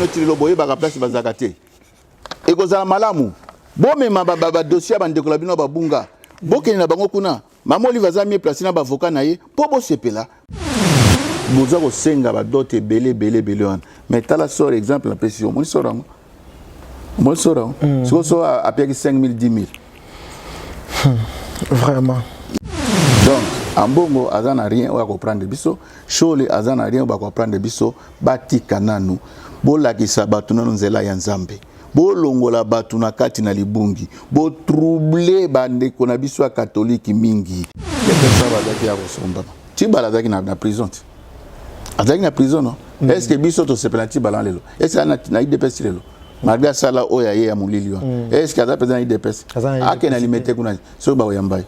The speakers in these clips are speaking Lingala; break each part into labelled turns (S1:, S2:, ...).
S1: neti lo boye ba place bazakate e kozala malamu bo mema ba dossier ba ndeko la bino ba bunga bokeni na bango kuna mama Olive aza mieux placé na ba avocat na ye po bo sepela boza ko senga ba dote belé wana mais tala sort exemple la pression mon sorango si so a payé 5 000 10 000
S2: vraiment
S1: donc ambongo azana rien va comprendre biso chole azana rien va comprendre biso batika nanu bolakisa batu nanu nzela ya nzambe bolongola batu na kati na libungi bo troubler bandeko na biso ya catholique mingi ça va zaki ya kosomba tibala zaki na prison azaki na prison non est-ce que biso to se penalty balan lelo est-ce que na IDPS lelo malgré ça là oya ye ya mulili wa est-ce que aza président IDPS akena limité kuna so ba oyambai.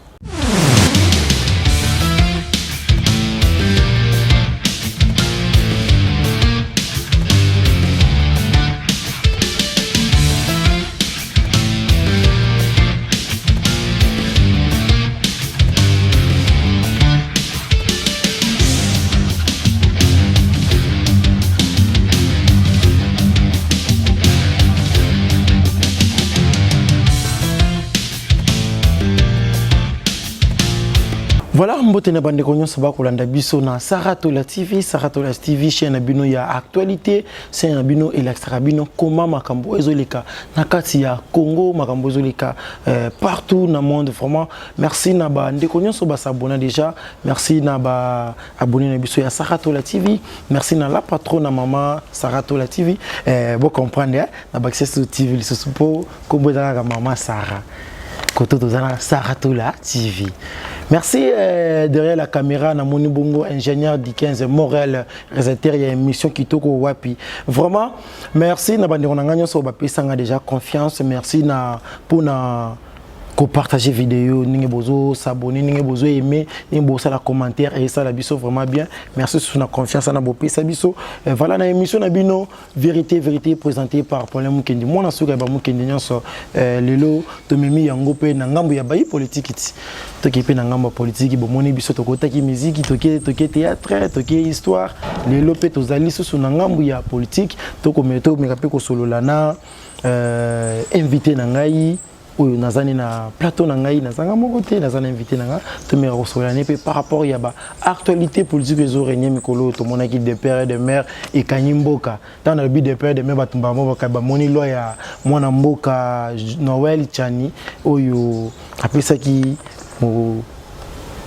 S2: Voilà, mbote na bande konyo saba kolanda biso na Saratola TV, Saratola TV chaîne bino ya actualité, c'est un bino et l'extra bino comment makambo ezoleka na kati ya Congo, makambo ezoleka partout dans le monde vraiment. Merci na bande konyo so ba s'abonner déjà, merci na ba abonner na biso ya Saratola TV, merci na la patronne na maman Saratola TV. Vous comprenez na ba access TV le supo kombo za maman Sarah. Koto tozana Saratola TV. Merci derrière la caméra na Moni Bongo ingénieur du 15 Montréal réalisateur il y a une émission qui toko wapi. Vraiment merci na bande konanga so ba pesanga déjà confiance, merci na pour na partager vidéo, ninge bozo s'abonner, ninge bozo aimer, ninge bozo la commentaire et ça la biso vraiment bien. Merci sur la confiance na bopé ça biso. Voilà na émission na bino vérité présentée par Paulin Mukendi. Moi na suka ba Mukendi nyonso lelo to memi yango pe na ngambo ya bayi politique iti. To ki pe na ngambo politique bo moni biso to kotaki musique, to ki théâtre, to ki histoire. Lelo pe to zali sur na ngambo ya politique, to ko meto mekape ko solola na invité na ngai oyo nazani na plateau na ngai nazanga moko te nazana invité na nga to me resolane pe par rapport ya ba actualité politique ezo régner mikolo to monaki de père et de mère et kanyimboka dans le but de père et de mère batumba mboka ba moni lo ya mwana mboka Noël Chani oyo apesa ki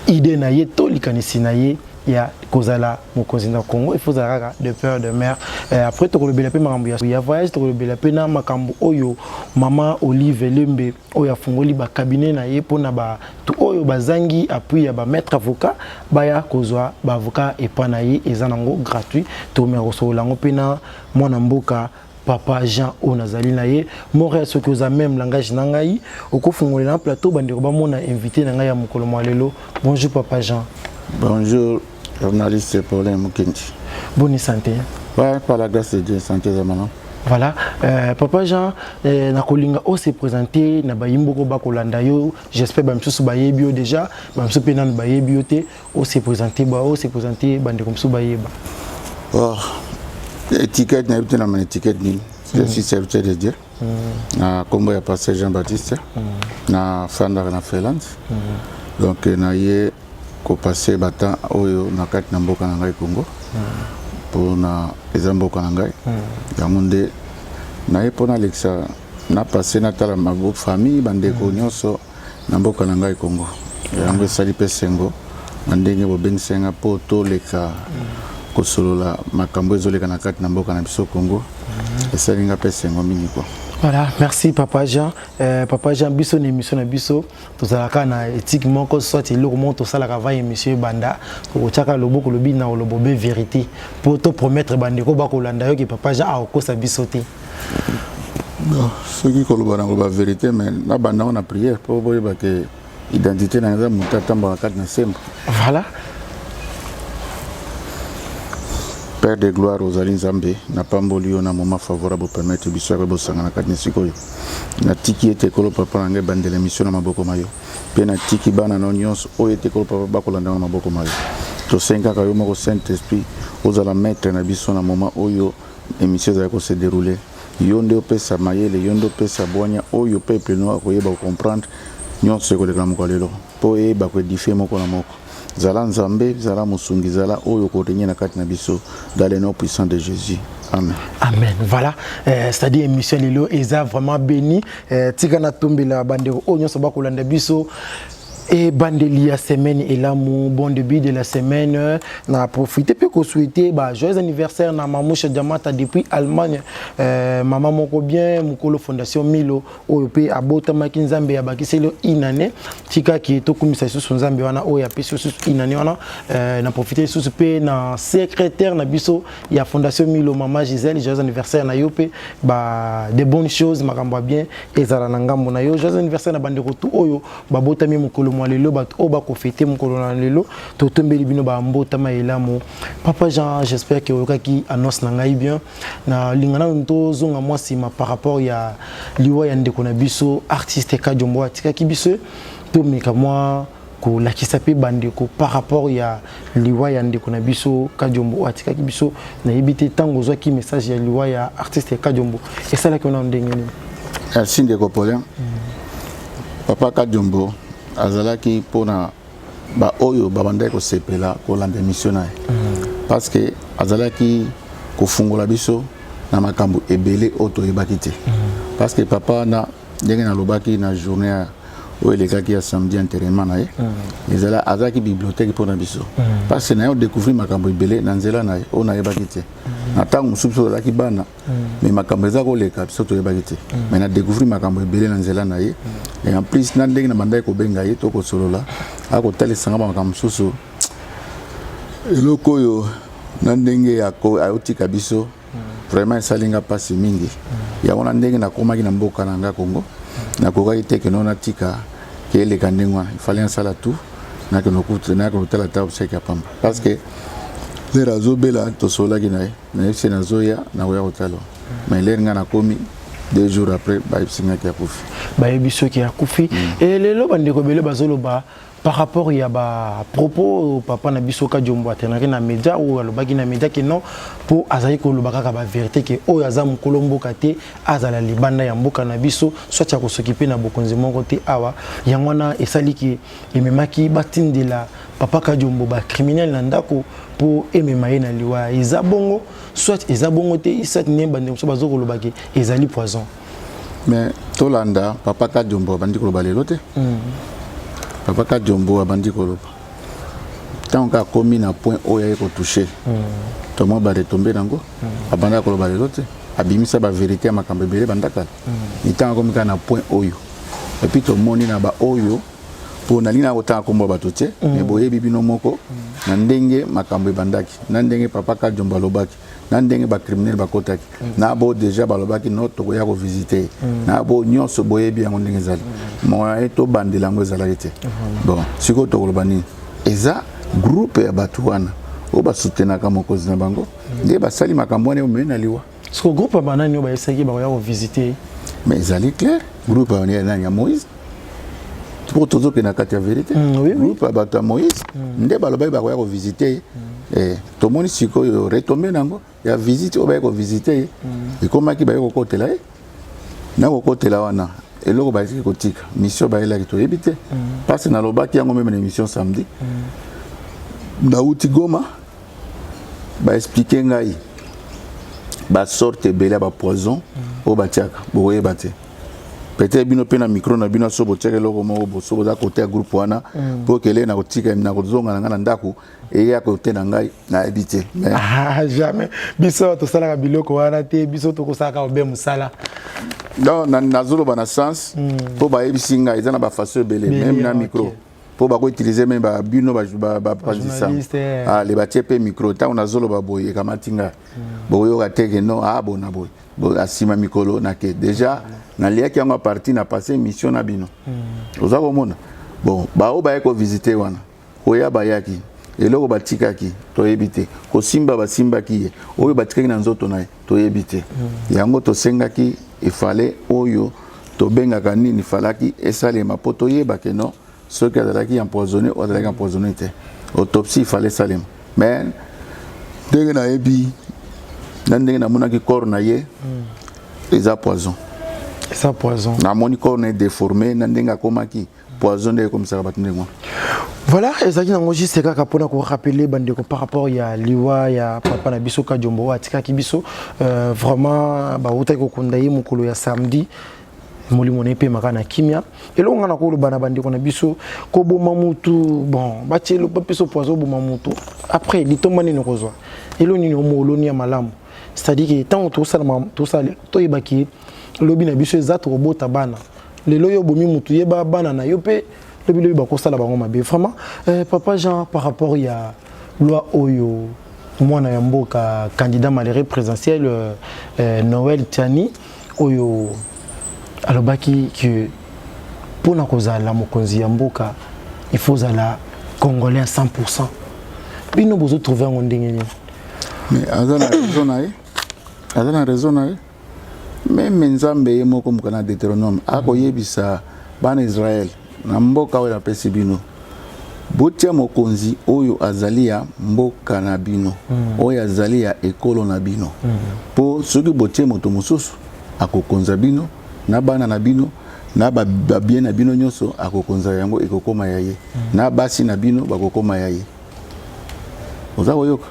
S2: idée na ye to likanisi na ye ya kozala mokonzi na Congo il faut zara de père de mère après to kolobela pe makambo ya voyage to kolobela pe na makambo oyo maman Olive Lembe oyo afungoli ba cabinet na ye pona ba to oyo bazangi appui ya ba maître avocat baya kozwa ba avocat et pa na ye ezanango gratuit to me rosolango pe na mwana mboka Papa Jean Onazali naye Montréal ce que vous même langage nangai okofungolela na plateau bandeko ba mona invité nanga ya mokolo lelo. Bonjour Papa Jean.
S1: Bonjour journaliste Paulin Mukendi.
S2: Bonne santé.
S1: Ouais, par la grâce de Dieu, santé de maman.
S2: Voilà, Papa Jean, na kolinga o se présenter na bayimboko bakolanda yo, j'espère ba msusu bayebio déjà, ba msusu pe nan bayebio te, o se présenter bande comme so bayeba.
S1: Oh. Étiquette na yute na man étiquette ni. Je suis serviteur de Dieu. Na kombo ya pasteur Jean-Baptiste. Na fandara na freelance. Donc na ye ko passer bata oyo na kati na mboka na ngai Congo. Pour na ezamboka na ngai. Ya munde na ye pona lexa na passer na tala ma groupe famille bandeko nyonso na mboka na ngai Congo. Yango sali pesengo mandenge bo bensenga po to leka kosolola makambo ezoleka na kati na mboka na biso Congo. Esalinga pesengo mingi quoi.
S2: Voilà, merci Papa Jean. Papa Jean, biso ni émission na biso. Tozalaka na éthique moko soit le comment to sala travail monsieur Banda. Ko chaka lobo ko lobi na lobo be vérité. Pour te promettre bandeko ba ko landa yo ki Papa Jean a ko sa biso te.
S1: Non, ce qui ko loba na ko ba vérité mais na banda on a prière pour boyeba que identité na nza mutata mba kati na sembo.
S2: Voilà.
S1: Père de gloire aux Alinzambe, n'a pas mboli on a moment favorable pour permettre biso ko bosanga na kati sikoyo. Na tiki ete kolo papa nge bandela mission na maboko mayo. Pe na tiki bana no nyonso o ete kolo papa bakolanda na maboko mayo. To senga ka yo moko Saint Esprit aux ala mettre na biso na moment oyo émission ezalaki se dérouler yo nde opesa mayele yo nde opesa bwanya oyo peuple no akoyeba comprendre nyonso ekoleka moko lelo mpo eyeba koedifie moko na moko zala nzambe zala mosungi zala oyo kotenye na kati na biso dans le nom puissant de Jésus. Amen.
S2: Amen. Voilà. C'est-à-dire émission lelo eza vraiment béni. Tika tombe la bandero onyo soba kolanda biso. Et bandeli la semaine et là mon bon début de la semaine n'a profité puis qu'on souhaiter joyeux anniversaire na Mamouche Diamata depuis Allemagne maman moko bien mukolo fondation Milo oyope abota makinzambe ya bakiselo inane tika ki to kumisa susu nzambe wana oya pe susu inane wana na profité susu pe na secrétaire na biso ya fondation Milo maman Gisèle joyeux anniversaire na yope des bonnes choses makambo bien ezala na ngambo na yo joyeux anniversaire na bandeko tout oyo babota mi mukolo moi lelo bat oba ko fêter mon colonel lelo to tombeli bino ba mbota maela mo papa Jean j'espère que oka ki annonce na ngai bien na lingana nto zonga moi sima par rapport ya liwa ya ndeko na biso artiste Kajombo atika ki biso to mika moi ko lakisa pe bandeko par rapport ya liwa ya ndeko na biso Kajombo atika ki biso na yibite tango zo ki message ya liwa ya artiste Kajombo et ça là que on a ndengeni
S1: merci ndeko Paulin papa Kajombo azalaki pona ba oyo babandai ko sepela ko landa missionnaire parce que azalaki ko fungola biso na makambo ebele auto ebakite parce que papa na ndenge na lobaki na journée o elekaki ya samedi enterrement na ye ezala azalaki bibliothèque pona biso parce que na yo découvrir makambo ebele na nzela na ye o na ebakite na tango musubiso azalaki bana mais makambo eza koleka biso to ebakite mais na découvrir makambo ebele na nzela na ye et en plus na ndenge na bandai ko benga ye to ko solola ako talisanga makambo susu eloko oyo na ndenge ya ko ayotika biso vraiment esalinga pasi mingi ya wana ndenge na komaki na mboka na nga Congo na kokaki teke no na tika ke eleka ndenge wana il fallait sala tout na ke no kutre na ko tala ta obsèque pamba parce que les razo bela to solaki na ye na yese na zoya na oya otalo mais les nga na komi 2 jours après ba yipsinga ki akufi
S2: ba yebiso ki akufi et lelo bandeko bele bazolo ba par rapport ya ba propos papa na biso Kajombo atenaki na média ou alobaki na média que non pour azali ko lobaka ka ba vérité que oyo azam kolombo kate azala libanda ya mboka na biso soit ya ko s'occuper na bokonzi moko te awa yangwana esali ki ememaki batindela papa Kajombo ba criminel na ndako pour ememaye na liwa ezabongo soit ezabongo te soit nemba ndeko so bazoko lobaki ezali poison
S1: mais tolanda papa Kajombo bandi ko lobalelo te papa Kajombo abandi koloba tant ka komi na point oyo yeko toucher to mo ba retomber nango abanda koloba lelo te abimisa ba vérité makambe bele bandaka ni tant komi ka na point oyo et puis to moni na ba oyo pour na lina otanga kombo bato te mais boye bibino moko na ndenge makambe bandaki na ndenge papa Kajombo lobaki na ndenge ba criminel bakotaki na bo déjà balobaki no to ya ko visiter na bo nyonso boye bien ndenge zali mo eto bandela ngo zala te bon siko to kolobani eza groupe ya batu wana o ba soutenaka mokozi na bango nde basali makambo wana omena liwa
S2: ce groupe banani ba esaki ba ya ko visiter
S1: mais ezali clair groupe ya Moïse pour toujours que na kati ya vérité groupe batu ya Moïse nde balobaki ba ya ko visiter to moni siko retomber nango ya visite o ba ko visiter et comment ki ba ko kotela na ko kotela wana eloko ba ko tika mission ba ela ki to ebité parce na lobaki yango même na émission samedi na uti Goma ba expliquer ngai ba sorte bela ba poison o ba tiaka boye baté peut-être bino pe na micro na bino so bo tiaka eloko mo bo so za côté groupe wana pour que les na kotika na kozonga na ndako et ya côté na ngai na ebité
S2: jamais biso to sala ka biloko wana te biso to ko saka obe musala
S1: non na zolo bana sens pour ba ebisinga ezana ba façon belé même na micro pour ba ko utiliser même ba bino ba pasisa les ba tipe micro ta on a zolo ba boye kamatinga boyo ka teke non bona boy bo asima mikolo na ke déjà na lia ki nga parti na passé mission na bino oza komona bon ba o ba ko visiter wana oya ba yaki eloko batikaki to ebité ko simba ba simba ki oyo batikaki na nzoto na to ebité yango to sengaki il fallait oyo to benga kanini falaki esalema poto yeba ke non ce qui azalaki empoisonné ou azalaki empoisonné te autopsie il fallait salem mais dès na ebi Nandenge na mona ki corps na ye eza poison.
S2: Ça poison.
S1: Na moni corps na déformé nandenga komaki poison de comme ça batundengo.
S2: Voilà, ezaki nango juste kaka pona ko rappeler bandeko par rapport ya liwa ya papa na biso ka Jombo atika ki biso vraiment ba uta ko kondaye mukolo ya samedi molimo na pe makana kimia elonga na ko lo bana bandeko na biso ko boma mutu bon ba tshelo papiso poison boma mutu après litomani ne kozwa eloni no moloni ya malamu c'est-à-dire que tant tout ça to yebaki lobi na biso ezatu robota bana lelo yo bomi mutu yeba bana na yo pe le bakosala bango mabe vraiment papa Jean par rapport ya loi oyo mwana ya mboka candidat malheureux présidentiel Noël Tiani oyo alobaki que pour na kozala mokonzi ya mboka il faut zala congolais à 100%. Bino bozo trouver un ndenge ni
S1: mais azana raison na même nzambe ye moko mukana Deutéronome akoyebisa bana Israël na mboka oyo apesi bino botia mokonzi oyo azali ya mboka na bino oyo azali ya ekolo na bino po soki botie moto mosusu akokonza bino na bana na bino na babie na bino nyonso akokonza yango ekokoma ya ye na basi na bino bakokoma ya ye oza koyoka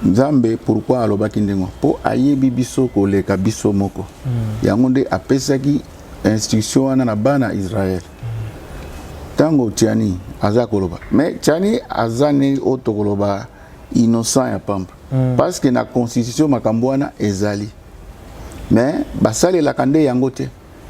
S1: Nzambe pourquoi alobaki ndengo po ayebi biso koleka biso moko yango nde apesaki instruction wana na bana Israël tango Tiani aza koloba mais Tiani azane otokoloba innocent ya pamba parce que na constitution makambo wana ezali mais basale la kande yango te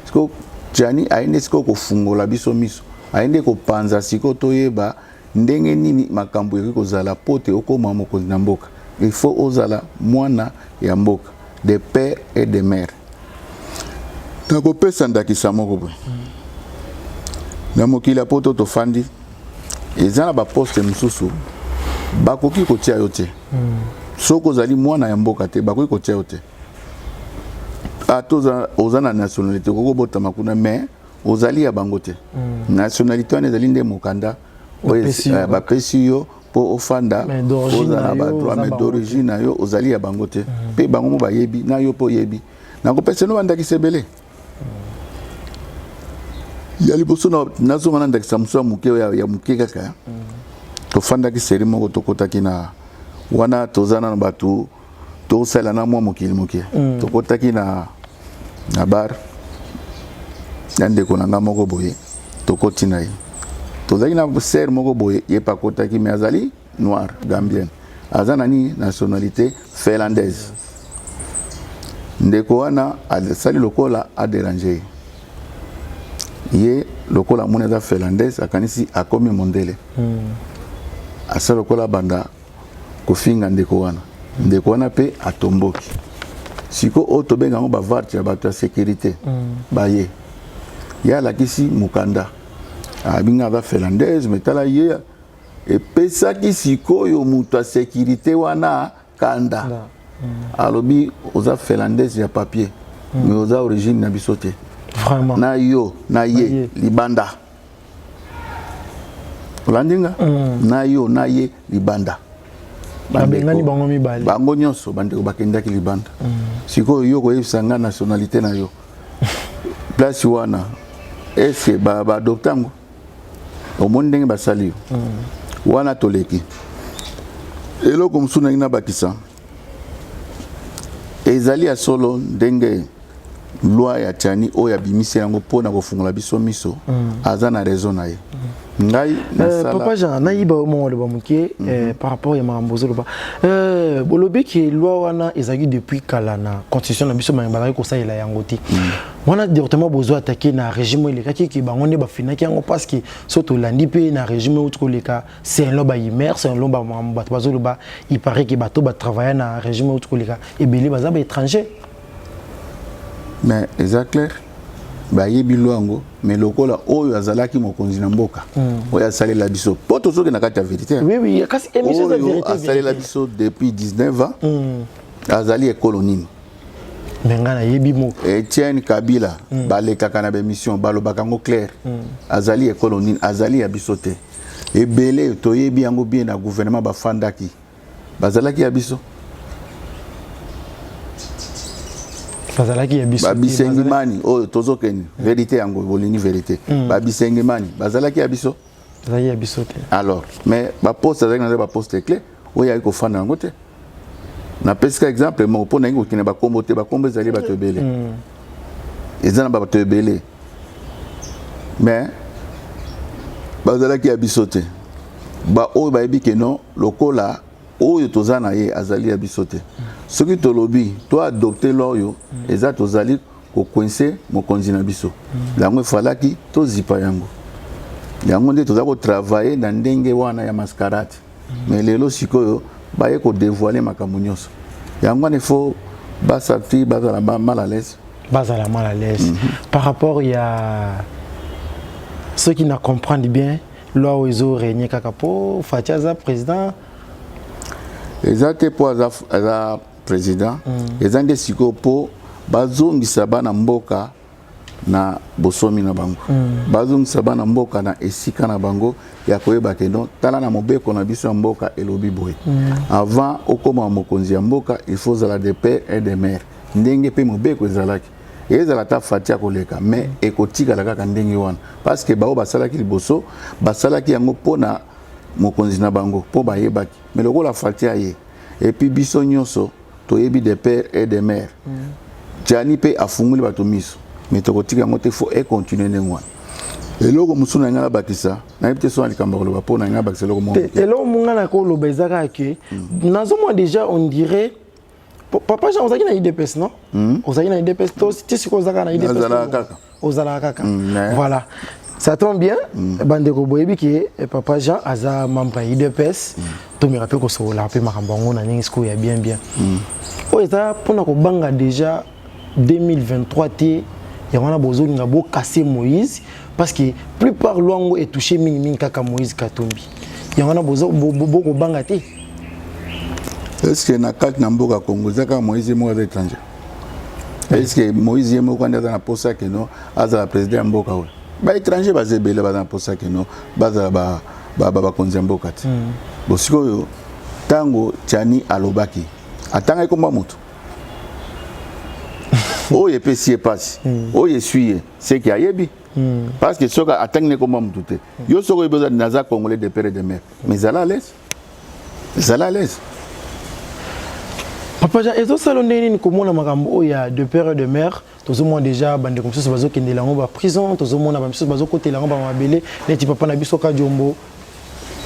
S1: parce que Tiani aende siko kofungola biso miso aende kopanza siko toyeba ndenge nini makambo yeko zala pote okoma mokonzi na mboka il faut ozala mwana ya mboka de père et de mère. Tako pesa ndakisa moko boy. Na mokila poto to fandi. Ezana ba poste mususu. Bakoki kotia yote. Soko zali mwana ya mboka te bakoki kotia yote. Atoza ozana nationalité koko bota makuna mais ozali ya bangote. Nationalité ane zali nde mokanda. Ba pesi yo po ofanda ozana ba droit mais d'origine na yo ozali ya bangote. Pe bango mo ba yebi na yo po yebi. Na ko pesa no bandakisa belé. Ya liboso na zo mana ndakisa muso muke ya muke kaka to fanda ki seri moko to kotaki na wana tozana na batu to sala na mwa mokili muke to kotaki na bar nande ko nanga moko boye to koti na yi to zaki na ser moko boye ye pa kotaki me azali noir gambien azana ni nationalité finlandaise ndeko wana sali lokola a déranger ye lokola moneza finlandaise akanisi akomi mondele asa lokola banda kofinga ndeko wana pe atomboki siko oto benga ngo bavarti ya bato ya sécurité baye ya lakisi mukanda abinga ba finlandaise metala ye epesaki siko yo muto ya sécurité wana kanda alobi oza finlandaise ya papier mais oza origine na bisote
S2: vraiment
S1: na yo na ye libanda olandinga na yo na ye libanda
S2: babengani bango mibali
S1: bango nyonso bandeko bakendaki libanda siko yo koyebisa nga nationalité na yo place wana est-ce ba adoptango omoni ndenge basali wana toleki eloko mosusu nangi na bakisa ezali ya solo ndenge loi ya Tiani oyo abimisi yango pona kofungola biso miso aza na raison na ye ngai nasala
S2: papa Jean nayiba mo le bamuke par rapport ya mambozo loba bolobi ki loi wana ezaki depuis kala na constitution na biso mayamba ko salela yango ti wana directement bozo attaquer na régime ile kaki ki bango ne bafinaki yango parce que soto landi pe na régime outro leka c'est un loba imer c'est un loba mambato bazo loba il paraît que bato ba travailler na régime outro leka et beli baza ba étranger.
S1: Mais c'est clair ba yebi loango mais lokola oyo azalaki mokonzi na mboka oyo asali la biso poto soki na kati ya vérité
S2: oui kasi émission de vérité
S1: asali la biso depuis 19 ans azali colonie
S2: ngana yebi mo
S1: Etienne Kabila balekaka na émission balobaka ngo clair azali colonie azali ya biso te ebele to yebi yango bien na gouvernement bafandaki bazalaki ya biso
S2: bazalaki ya biso
S1: babisengimani oyo tozokeni vérité yango bolingi vérité babisengimani bazalaki ya biso
S2: bazalaki ya biso te
S1: alors mais baposte azalaki na ba poste clé oyo ayaki kofanda yango te na pesika exemple mo pona ngi kokina bakombo te bakombo ezali bato ebele eza na bato ebele mais bazalaki ya biso te ba oyo bayebi ke non lokola oyo tozana ye azali ya biso te soki tolobi to adopter loyo eza tozali ko coincer mokonzi na biso yango efalaki tozipa yango yango nde tozali ko travailler na ndenge wana ya mascarade mais lelo sikoyo baye ko dévoiler makambo nyonso yango ne faut basati bazala mal à l'aise
S2: par rapport ya ceux qui ne comprennent bien loi oizo régner kaka po Fatiaza président
S1: ezate po aza président ezange siko po bazongisa bana mboka na bosomi na bango bazongisa bana mboka na esika na bango ya koyeba keno tala na mobeko na biso mboka elobi boye avant okoma mokonzi ya mboka il faut zala de père et de mère ndenge pe mobeko ezalaki ezala ta fatia koleka mais ekotika la kaka ndenge wana parce que bao basalaki liboso basalaki yango pona mokonzi na bango po bayebaki mais lokola fatia ye et puis biso nyonso toyebi de père et de mère jani pe afunguli bato miso mais tokotika yango te faut continuer ndenge wana eloko musu na ngala bakisa na yebite so alikamba koloba po na ngala bakisa eloko mo
S2: eloko mungana ko loba ezaka ke nazo moi déjà on dirait papa Jean ozaki na IDPS non ozaki na IDPS to si ko zaka na IDPS ozala kaka voilà ça tombe bien bandeko boyebi ke papa Jean aza membre ya IDPS to mi rappelle ko so la pe makambo na ningi sko ya bien o eza pona ko banga déjà 2023 te ya wana bozo nga bo casser Moïse parce que plupart longo est touché mingi kaka Moïse Katumbi ya wana bozo ko banga te.
S1: Est-ce que na carte na mboka Congo zaka Moïse mo à étranger? Est-ce que Moïse mo quand dans la posa que non aza président mboka we ba étranger bazebele ba dans posa que non baza ba konzi mboka te bosiko yo tango Tiani alobaki atanga komba moto oye pesi passe oye suye c'est qui ayebi parce que soka atanga ne komba moto te yo soko yo besoin naza congolais de père et de mère mais à l'aise
S2: Papa Jean, est-ce que ça l'on comment on a makambo ya de père et de mère, tous au moins déjà bande comme ça se bazo kende lango ba prison, tous au moins na ba biso bazo côté lango ba mabele, neti papa na biso ka jombo.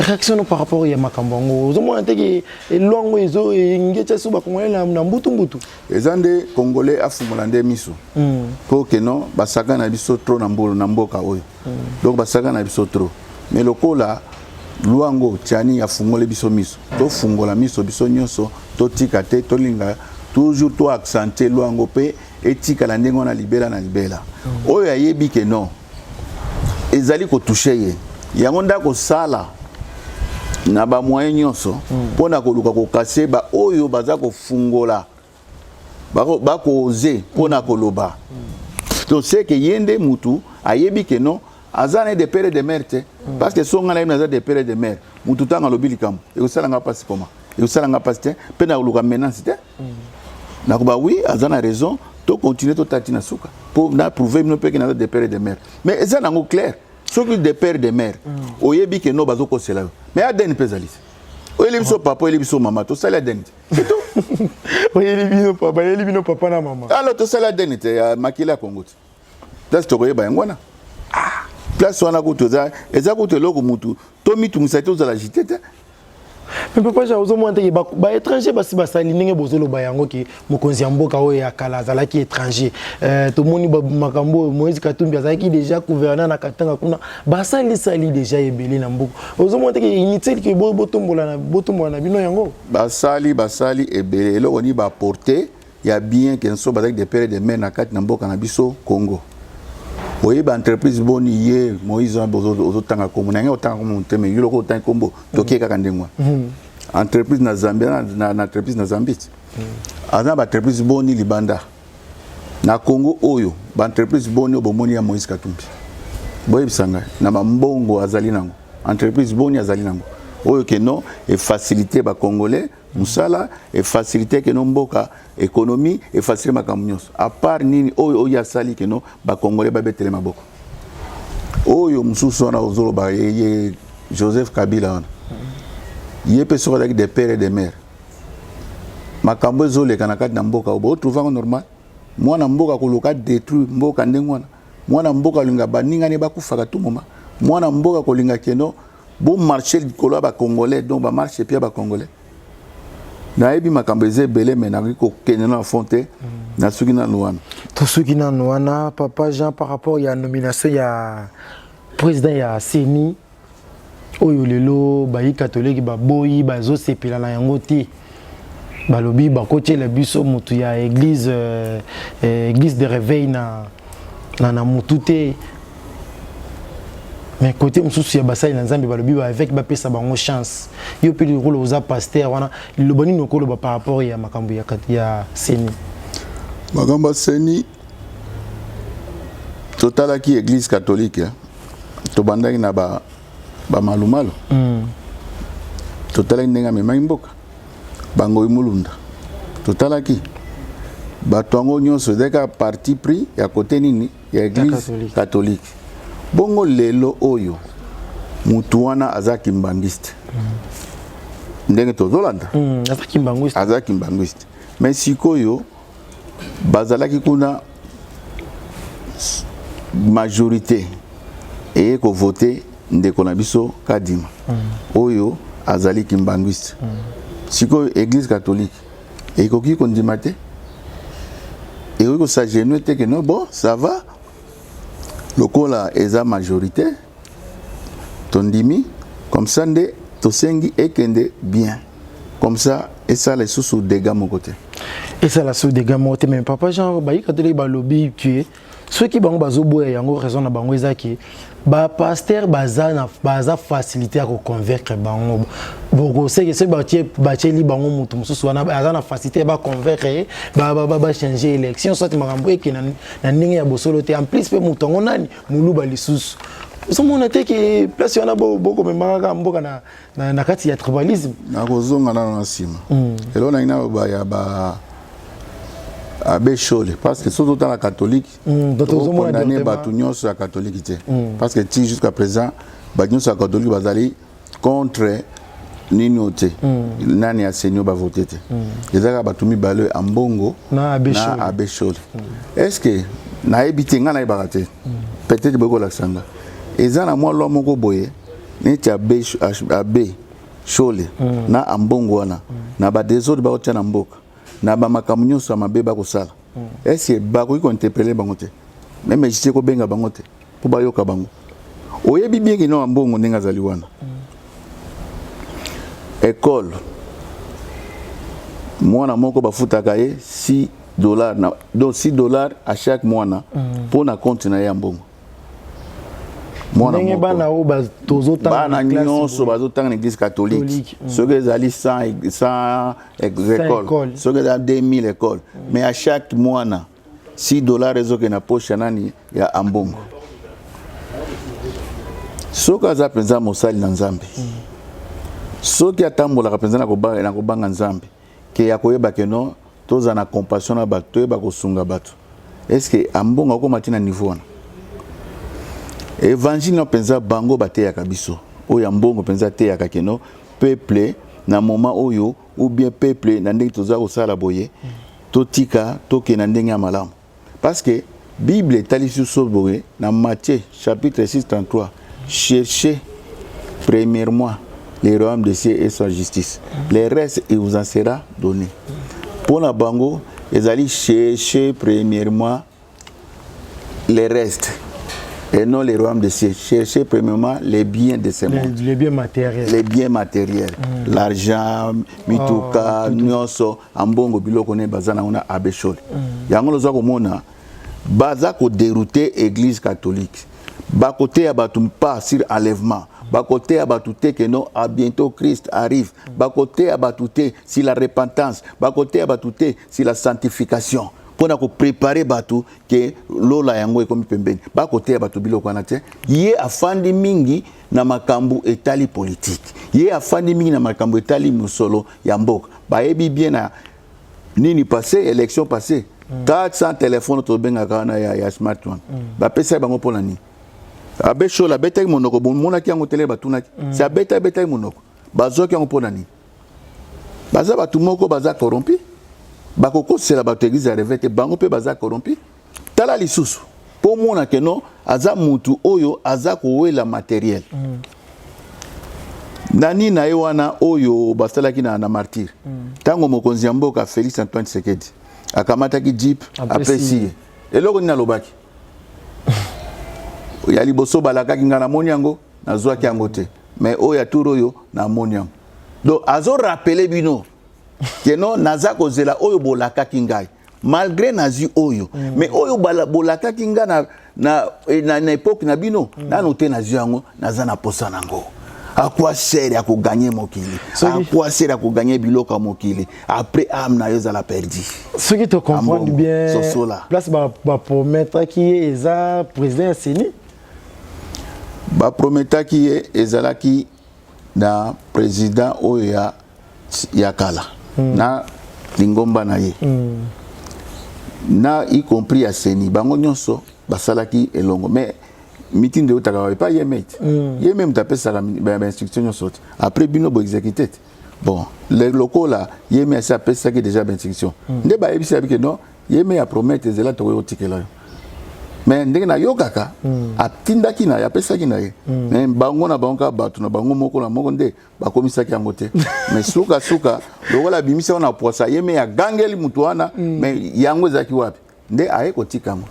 S2: Réaction par rapport ya makambo ngo, au moins teke longo ezo ngecha suba ko na mbutu.
S1: Ezande congolais afumolande miso. Pour que non basaka na biso trop na mboka oyo. Donc basaka na biso trop. Mais le là Luango Tiani ya fungole biso miso to fungola miso biso nyonso to tika te to linga toujours to accentuer Luango pe etika la ndengo na libela oyo ayebi ke non ezali ko toucher ye yango ndako sala na ba moyen nyonso pona ko luka ko kasser ba oyo baza ko fungola ba ko oser pona ko loba donc c'est que yende mutu ayebi ke non azane de père et de mère parce que son ngana naza de père et de mère mutu tanga lobili kam e osala nga passe comment e osala nga passe te pe na luka menace te na ko ba oui azana raison to continuer to tatina suka pour na prouver no pe que naza de père et de mère mais ezana ngo clair ce que de père et de mère oyebi que no bazoko sela mais aden pesalis oyebi so papa oyebi so maman to sala aden c'est tout
S2: oyebi no papa na maman
S1: alors to sala aden te makila Congo that's to koyeba ngwana place wana kutoza eza kuteloko mutu to mitu musate ozala jitete
S2: mais papa ja ozo monte ba étranger basi basali ninge bozolo bayango ki mokonzi ya mboka oyo ya kala zala ki étranger to moni makambo Moïse Katumbi azaki déjà gouverneur na Katanga kuna basali déjà ebele na mboka ozo monte ki inutile ki botombola na bino yango
S1: basali ebele eloko ni ba porter ya bien kenso bazaki de père de mère na kati na mboka na biso Congo. Oui, entreprise boni ye Moïse ozo tanga kombo na nge otanga kombo teme yilo ko tanga kombo tokie kaka ndengwa entreprise na Zambia na entreprise na Zambie azana ba entreprise boni libanda na Congo oyo ba entreprise boni obomoni ya Moïse Katumbi boye bisanga na mbongo azali nango entreprise boni azali nango oyo ke non et faciliter ba congolais musala et faciliter que nomboka économie et faciliter makambo nyonso à part nini oyo asali que no ba congolais ba betele maboko oyo mususu wana ozolo ba ye Joseph Kabila wana ye pe soko des pères et des mères makambo ezole kana kati na mboka obo trouver normal mwana mboka koloka détruire mboka ndengwana mwana mboka linga baninga ne bakufaka tout moment mwana mboka kolinga keno bon marché likolo ba congolais donc ba marché pia ba congolais na ebi makambo ezebele mena ko kenena na fonte na suki na luana
S2: to suki na luana papa Jean par rapport à la nomination ya président ya CENI oyo lelo bayi catholique ba boyi bazo sepela na yango te balobi bakotie le biso mutu ya église église de réveil na mutu te mais côté mususu ya basali na nzambe balobi ba avec ba pesa bango chance yo pe le rôle aux pasteurs wana le boni nokolo ba par rapport ya makambo ya CENI
S1: makambo CENI totala ki église catholique to bandaki na ba malumalu totala ndenga me mboka bango imulunda totala ki batongo nyonso deka parti pris ya côté nini ya église catholique bongo lelo oyo mutu wana azaki mbangiste ndenge tozolanda azaki mbangiste mais sikoyo bazalaki kuna majorité et ko voter ndeko na biso Kadima oyo azali kimbangiste sikoyo église catholique et koki kondima te et ko s'agenouer te que non bon ça va lokola eza majorité tondimi comme ça nde tosengi ekende bien comme ça et ça les sous dégâts mon côté
S2: et ça la sous dégâts mon côté mais papa Jean bayi catholique ba lobby tuer ceux qui bango bazoboya yango raison na bango ezaki ba pasteur baza facilité à convaincre bango boko c'est que ce bacheli bango mutu mususu wana baza na facilité ba convaincre ba changer élection soit makambo eke na ndenge ya bosolo te en plus pe mutu ngo nani muluba lisusu somona te que place wana boko memaka mboka na kati ya tribalisme
S1: na kozonga na sima elo na ina ba ya ba Abbé Chole parce que surtout dans la catholique condamné batu nyonso ya catholique te parce que ti jusqu'à présent ba nyonso ya catholique bazali contre ninote nani ya seigneur ba voter te ezaka batu mibale ambongo na Abbé Chole est-ce que na ebite nga na ibakate peut-être boko laksanga ezana moi lo moko boye neti Abbé Chole na ambongo wana na ba désordre ba otia na mboka na ba makambo nyonso mabe ba kosala est-ce ba ko interpeller bango te même je ko benga bango te po ba yoka bango oyebi bien que no ambongo ndenga zali wana école mwana moko bafutaka ye $6 na donc $6 à chaque mois na pour na compte na ya mbongo mwana moko bana
S2: o bazotanga
S1: nyonso bazotanga na église catholique ceux qui zali 100 écoles ceux qui za 2000 écoles mais à chaque mois na $6 ezoke na poche nani ya ambongo soka za penza mosali na nzambe soki atambola penza na kobanga nzambe ke ya koyeba ke no toza na compassion na bato toyeba kosunga bato est-ce que ambongo akomati na niveau wana évangile no penza bango bateyaka biso oyo mbongo penza teyaka keno peuple na moment oyo ou bien peuple na ndenge toza kosala boye totika toke na ndenge ya malamu parce que Bible etalisi so boye na Matthieu chapitre 6:33 cherchez premièrement les royaumes des cieux et sa justice les restes il vous en sera donné pour la bango ezali chercher premièrement les restes et non les royaumes des cieux. Cherchez premièrement les biens de ce monde.
S2: Les biens matériels.
S1: Les biens matériels. L'argent, mituka, nyonso, ambongo biloko ne bazana ona Abbé Chole. Yango loza ko mona baza ko dérouter église catholique. Ba côté ya batu pas sur enlèvement. Ba côté ya batu te que non à bientôt Christ arrive. Ba côté ya batu te si la repentance. Ba côté ya batu te si la sanctification. pona ko préparer bato ke lola yango ekomi pembeni ba kote bato biloko wana te ye afandi mingi na makambu etali politique ye afandi mingi na makambu etali musolo ya mboka ba yebi bien na nini passé élection passée 400 téléphones to benga kana ya smartphone ba pesa bango pona ni abe shola beta monoko mona ki yango tele batuna c'est beta monoko bazoki yango pona ni baza batu moko baza corrompu bakoko c'est la bato église revete bango pe baza corrompu tala lisusu po mona ke no aza mutu oyo aza kowela matériel nani na ewana oyo basalaki na martyr tango mokonzi ya mboka Félix Antoine Tshisekedi akamataki jeep apesi eloko nina lobaki ya liboso balakaki ngana moni yango nazwaki yango te mais oyo aturo oyo na moni yango donc azo rappeler bino que non naza kozela oyo bolakaki ngai malgré nazi oyo mais oyo bolakaki nga na époque na bino nano te nazi yango naza na posa nango à quoi sert à gagner mokili à quoi sert à gagner biloko mokili après am na yoza la perdu
S2: ceux qui te comprennent bien place ba promettre qui est za président Seni
S1: ba promettre qui est ezalaki na président oya ya kala na lingomba na ye na y compris à Seni bango nyonso basalaki elongo mais meeting de otaka pas yemete yemem tapé ça la instruction sorte après bino bo exécuté bon les locaux là yemé ça appelle ça qui déjà instruction nde ba ebisi avec non yemé a promettre zela to otikela mais ndenge na yokaka atindaki na ya pesa ki na ye mais bango na bango batu na bango moko na moko nde bakomisaki yango te mais suka lokola bimisa na posa yemé ya gangeli mutu wana mais yango ezaki wapi nde aye kotikama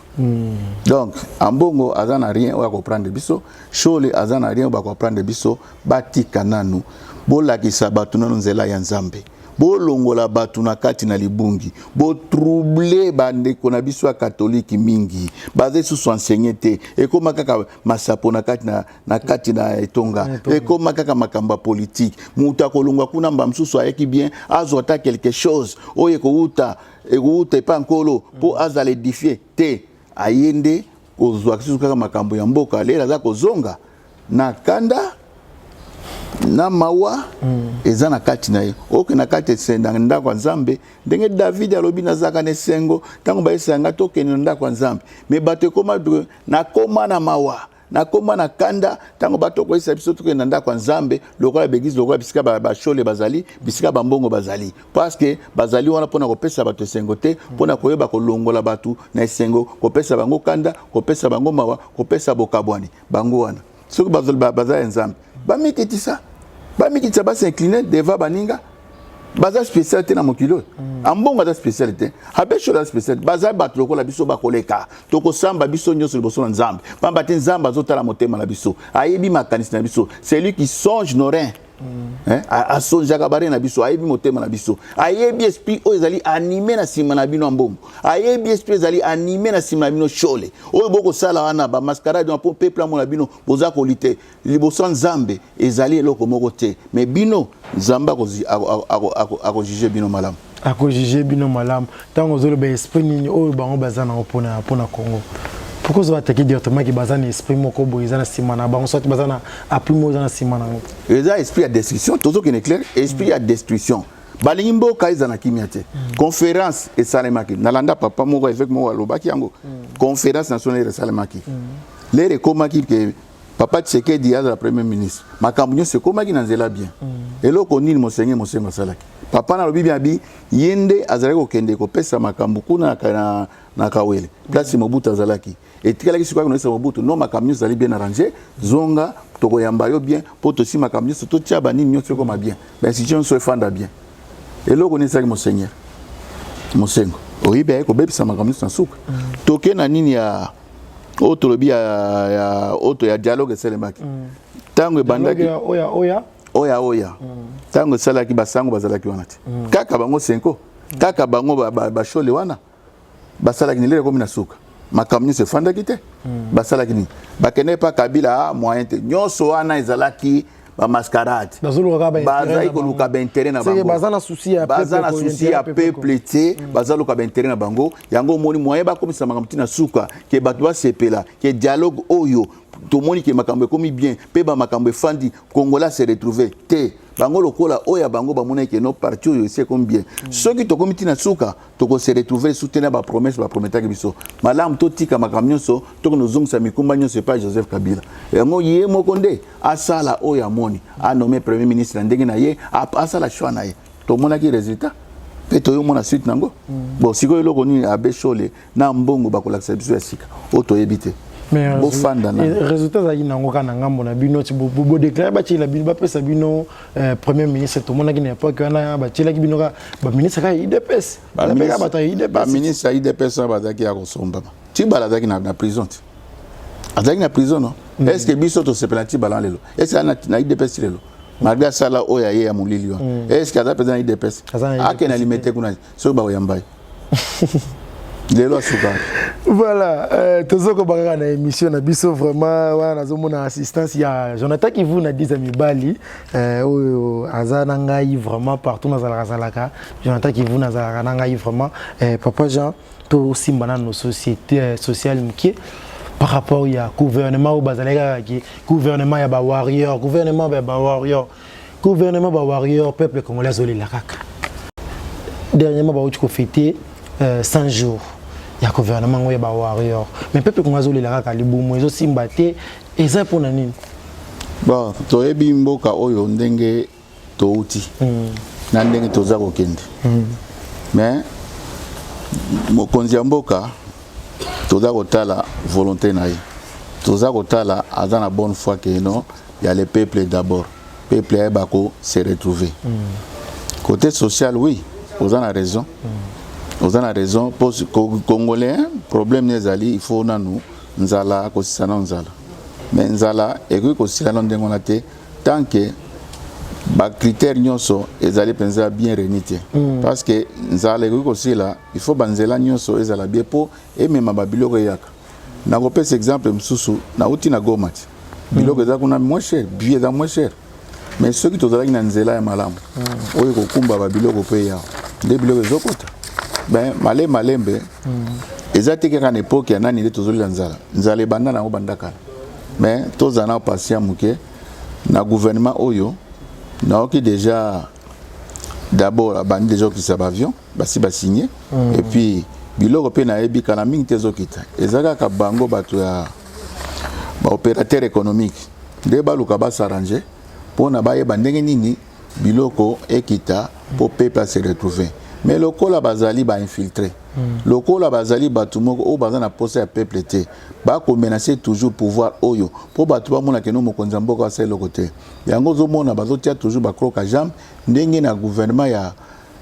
S1: donc ambongo azana rien o comprendre biso shole azana rien ba comprendre biso batika nanu bolakisa batu nanu nzela ya nzambe bolongola batu na kati na libungi bo troubler bandeko na biso ya katoliki mingi baze sous enseigner te ekoma kaka masapo na kati na etonga ekoma kaka makamba politique mutu akolongwa kuna mba msusu ayeki bien azota quelque chose oye kouta pas nkolo po azala édifier te ayende kozwa kisu kaka makambo ya mboka lera za kozonga na kanda na mawa eza na kati na ye oke na kati senda ndako nzambe ndenge David alobi nazaka ne sengo tango ba esanga tokeni ndako nzambe me bato koma na koma na mawa na koma na kanda tango bato ko isa biso tokeni ndako nzambe lokola begise lokola bisika ba shole bazali bisika ba mbongo bazali parce que bazali wana pona kopesa bato sengo te pona koyeba kolongola bato na sengo kopesa bango kanda kopesa bango mawa kopesa bokabwani bango wana soki bazali nzambe bamikitisa ba s'incliner devant baninga baza spécialité na mokilo ambongo za spécialité habesho la spécialité baza batlo ko la biso bakoleka toko samba biso nyoso liboso na nzambe pamba te nzambe azotala motema na biso ayebi makanisi na biso c'est lui qui songe nos reins a songe kabare na biso ayebi motema na biso ayebi esprit o ezali animé na sima na bino ambongo ayebi esprit ezali animé na sima na bino shole oyo boko sala wana ba mascarade na peuple mo na bino boza kolite liboso nzambe ezali eloko moko te mais bino nzamba ako juger bino malamu
S2: ako juger bino malamu tango zolo ba esprit nini oyo bango bazana opona Congo. Pourquoi vous attaquez directement qui bazane esprit moko boizana simana bango soit bazana appui mozana simana
S1: eza esprit à destruction toujours qui est clair esprit à destruction balingimbo kaizana kimiate conférence et salemaki nalanda papa moko avec moi lobaki yango conférence nationale et salemaki les rekomaki que papa Tshisekedi ya la premier ministre makambu se komaki na nzela bien eloko nini mosengo salaki papa na lobi bien bi yende azali ko kende ko pesa makambu kuna na kawele place Mobutu azalaki et tikalaki sikwa ko nesa Mobutu no makambu zali bien arrangé zonga toko yamba yo bien poto si makambu to tia ba nini nyotso koma bien ben si on se fanda bien eloko ni saki mosengo oyibe ko bebisa makambu na suka toke na nini ya autolobi ya auto ya dialogue selemaki tango bandaki oya tango salaki basango bazalaki wana te kaka bango senko kaka bango ba shole wana basalaki nilele komi na suka makamni se fandaki te basalaki ni bakene pa kabila moyen te nyonso wana ezalaki ba mascarade baza ikoluka ba intérêt na bango baza na souci ya peuple te baza luka ba intérêt na bango yango moni moyen ba komisa makambo na suka ke bato ba sepela ke dialogue oyo to moni ke makambo komi bien pe ba makambo fandi Congolais se retrouver te bango lokola oya bango ba mona ke no parti oyo c'est comme bien soki to komiti na suka to ko se retrouver soutenir ba promesse ba promettre biso malam to tika makambo nyonso to no zongsa mikumba nyonso pas Joseph Kabila yango ye mokonde asala oya moni a nommé premier ministre ndenge na ye asala choix na ye to mona ki résultat pe to yo mona suite nango bon siko yo loko ni abeshole na mbongo ba kolakisa biso ya sika o to yebite
S2: mais résultat ça nango kana ngambo na bino ti bo déclarer ba ti la bino ba pesa bino premier ministre to mona ki na époque wana ba ti la ki bino ka ba ministre ka IDPS ba
S1: ministre IDPS ba zaki ya kosomba ti bala zaki na prison ti azaki na prison non est-ce que biso to se penalty balan lelo est-ce que na IDPS lelo malgré ça là oya ye ya mulili wa est-ce que aza président IDPS akena limité kuna so ba oyambai
S2: voilà, tozoko baka na émission na biso vraiment wana nazomona assistance ya Jonathan Kivu na 10 amis Bali azana ngai vraiment partout nazalaka Jonathan Kivu nazalaka ngai vraiment papa Jean to simbana nos sociétés sociales mkie par rapport ya gouvernement au bazalaka ki gouvernement ya ba warrior gouvernement ba warrior peuple congolais zolila kaka dernièrement ba uti ko fêter 100 jours ya gouvernement ngoya ba warrior mais peuple congolais la kaka libumu ezo simbate eza pona nini
S1: bon to ebi mboka oyo ndenge to uti na ndenge toza kokende mais mokonzi ya mboka toza kotala volonté na ye toza kotala aza na bonne foi que non il y a le peuple d'abord peuple ya bako se retrouver côté social oui vous en a raison vous en a raison pour Congolais problème nezali il faut nanu nzala ko sisana nzala mais nzala et que ko sisana ndengo na te tant que ba critères nyonso ezali penza bien renité parce que nzala et ko sila il faut banzela nyonso ezala bien po et même babiloko yaka na ko pesa exemple msusu na uti na Goma biloko za kuna moins cher billet za moins cher mais ceux qui tozalaki na nzela ya malamu oyo ko kumba babiloko pe ya de biloko zokota ben malembe ezate ke kana époque ya nani tozoli nzala nzala banda na obandaka mais tozana patient muke na gouvernement oyo na oki déjà d'abord abandi déjà qui saba avion basi ba signé et puis biloko pe na ebi kana mingi tezokita ezaka ka bango bato ya ba opérateur économique de baluka ba s'arranger pour na ba yeba ndenge nini biloko ekita pour peuple se retrouver mais le kola bazali ba infiltré le kola bazali batumoko o bazana poste ya peuple te ba ko menacer toujours pouvoir oyo pour batu ba mona keno mokonzi mboka wa selo côté yango zo mona bazotia toujours ba kroka jam ndenge na gouvernement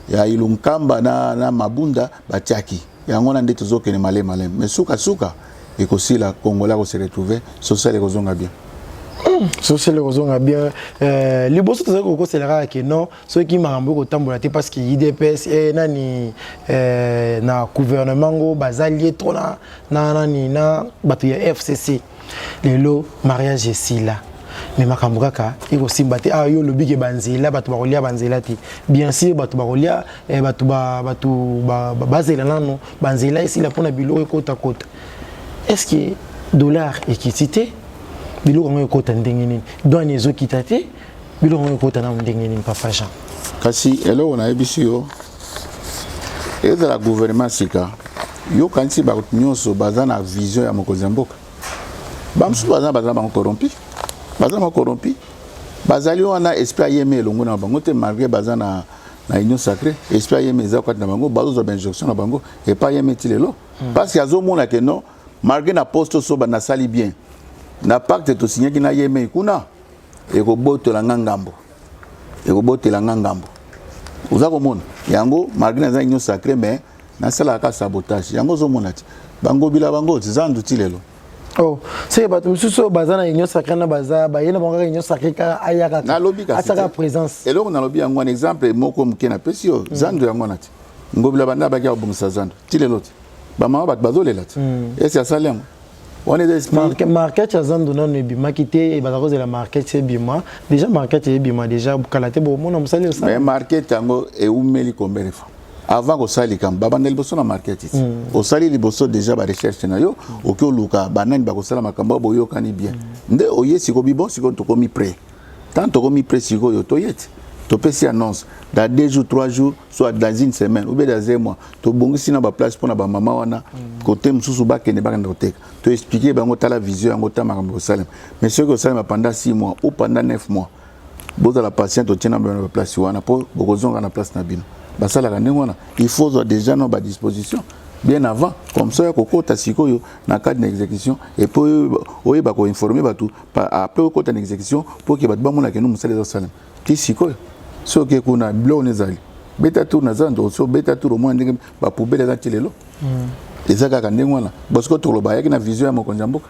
S1: ya Ilunkamba na Mabunda batiaki yango na ndeto zo kene malé mais suka ekosila Congolais ko se retrouver social ekozonga bien
S2: social rozonga bien les boss to ko c'est la que non ceux qui marambo ko tambola te parce que IDPS nani na gouvernement go bazalier trop na nani na batu ya FCC lelo mariage sila mais makambo kaka iko simbate yo lobi ke banzela batu bakolia banzela te bien sûr batu bakolia batu bazela nano banzela isila pona biloko kota est-ce que dollar équité biloko ngo ekota ndenge nini douane ezokita te biloko ngo ekota na ndenge nini papa Jean
S1: kasi eloko na ebisi yo ezala gouvernement sika yo kanisi ba nyonso baza na vision ya mokonzi ya mboka bamsu baza ba corrompi bazali wana esprit yeme elongo na bango te malgré baza na union sacrée esprit yeme eza kwata na bango bazo ba injonction na bango et pas yeme tilelo parce que azomona que non malgré na poste so ba na sali bien na pacte to signé ki na yeme kuna ekobotela ngambo uza komona yango malgré na union sacrée mais na sala ka sabotage yango zo mona ti bango bila bango zandu ti lelo
S2: oh c'est ba mususu bazana union sacrée na baza ba yena bango union sacrée ka ayaka
S1: na lobby ka
S2: asaka présence
S1: eloko na lobby yango un exemple moko mke na pesio zandu yango na ti ngobila banda ba ka bongisa zandu ti lelo ti ba mama bat bazolela ti esi asali yango on est esprit
S2: market azando na ne bima kité et bazako de la market c'est bima déjà market est bima déjà kalate bo mona musali ça
S1: mais market tango e umeli combien de fois avant ko sali kam babandeli boso na market ici au sali liboso déjà ba recherche na yo oki oluka banani ba ko sala makambo boyo kani bien nde oyesi ko bibo siko to komi prêt tant to komi prêt siko yo to yeti to pesi annonce dans 2 jours 3 jours soit dans une semaine ou bien dans un mois to bongisi na ba place pour na ba mama wana côté mususu ba kene ba kende oteka to expliquer bango ta la vision yango ta makambo salem mais ce que ça pendant 6 mois ou pendant 9 mois boza la patiente otina ba place wana pour bokozonga na place na bino basala ka ndengwana il faut déjà nos ba disposition bien avant comme ça kokota sikoyo na cadre d'exécution et pour oyeba ko informer batu après kokota na exécution pour que batu bamona ke nous musala za salem ti sikoyo so ke kuna blo nezali beta tour na zando so beta tour au moins ndenge ba poubelle za tilelo ezaka ka ndengwana parce que to lo ba yaki na vision ya mokonzi mboka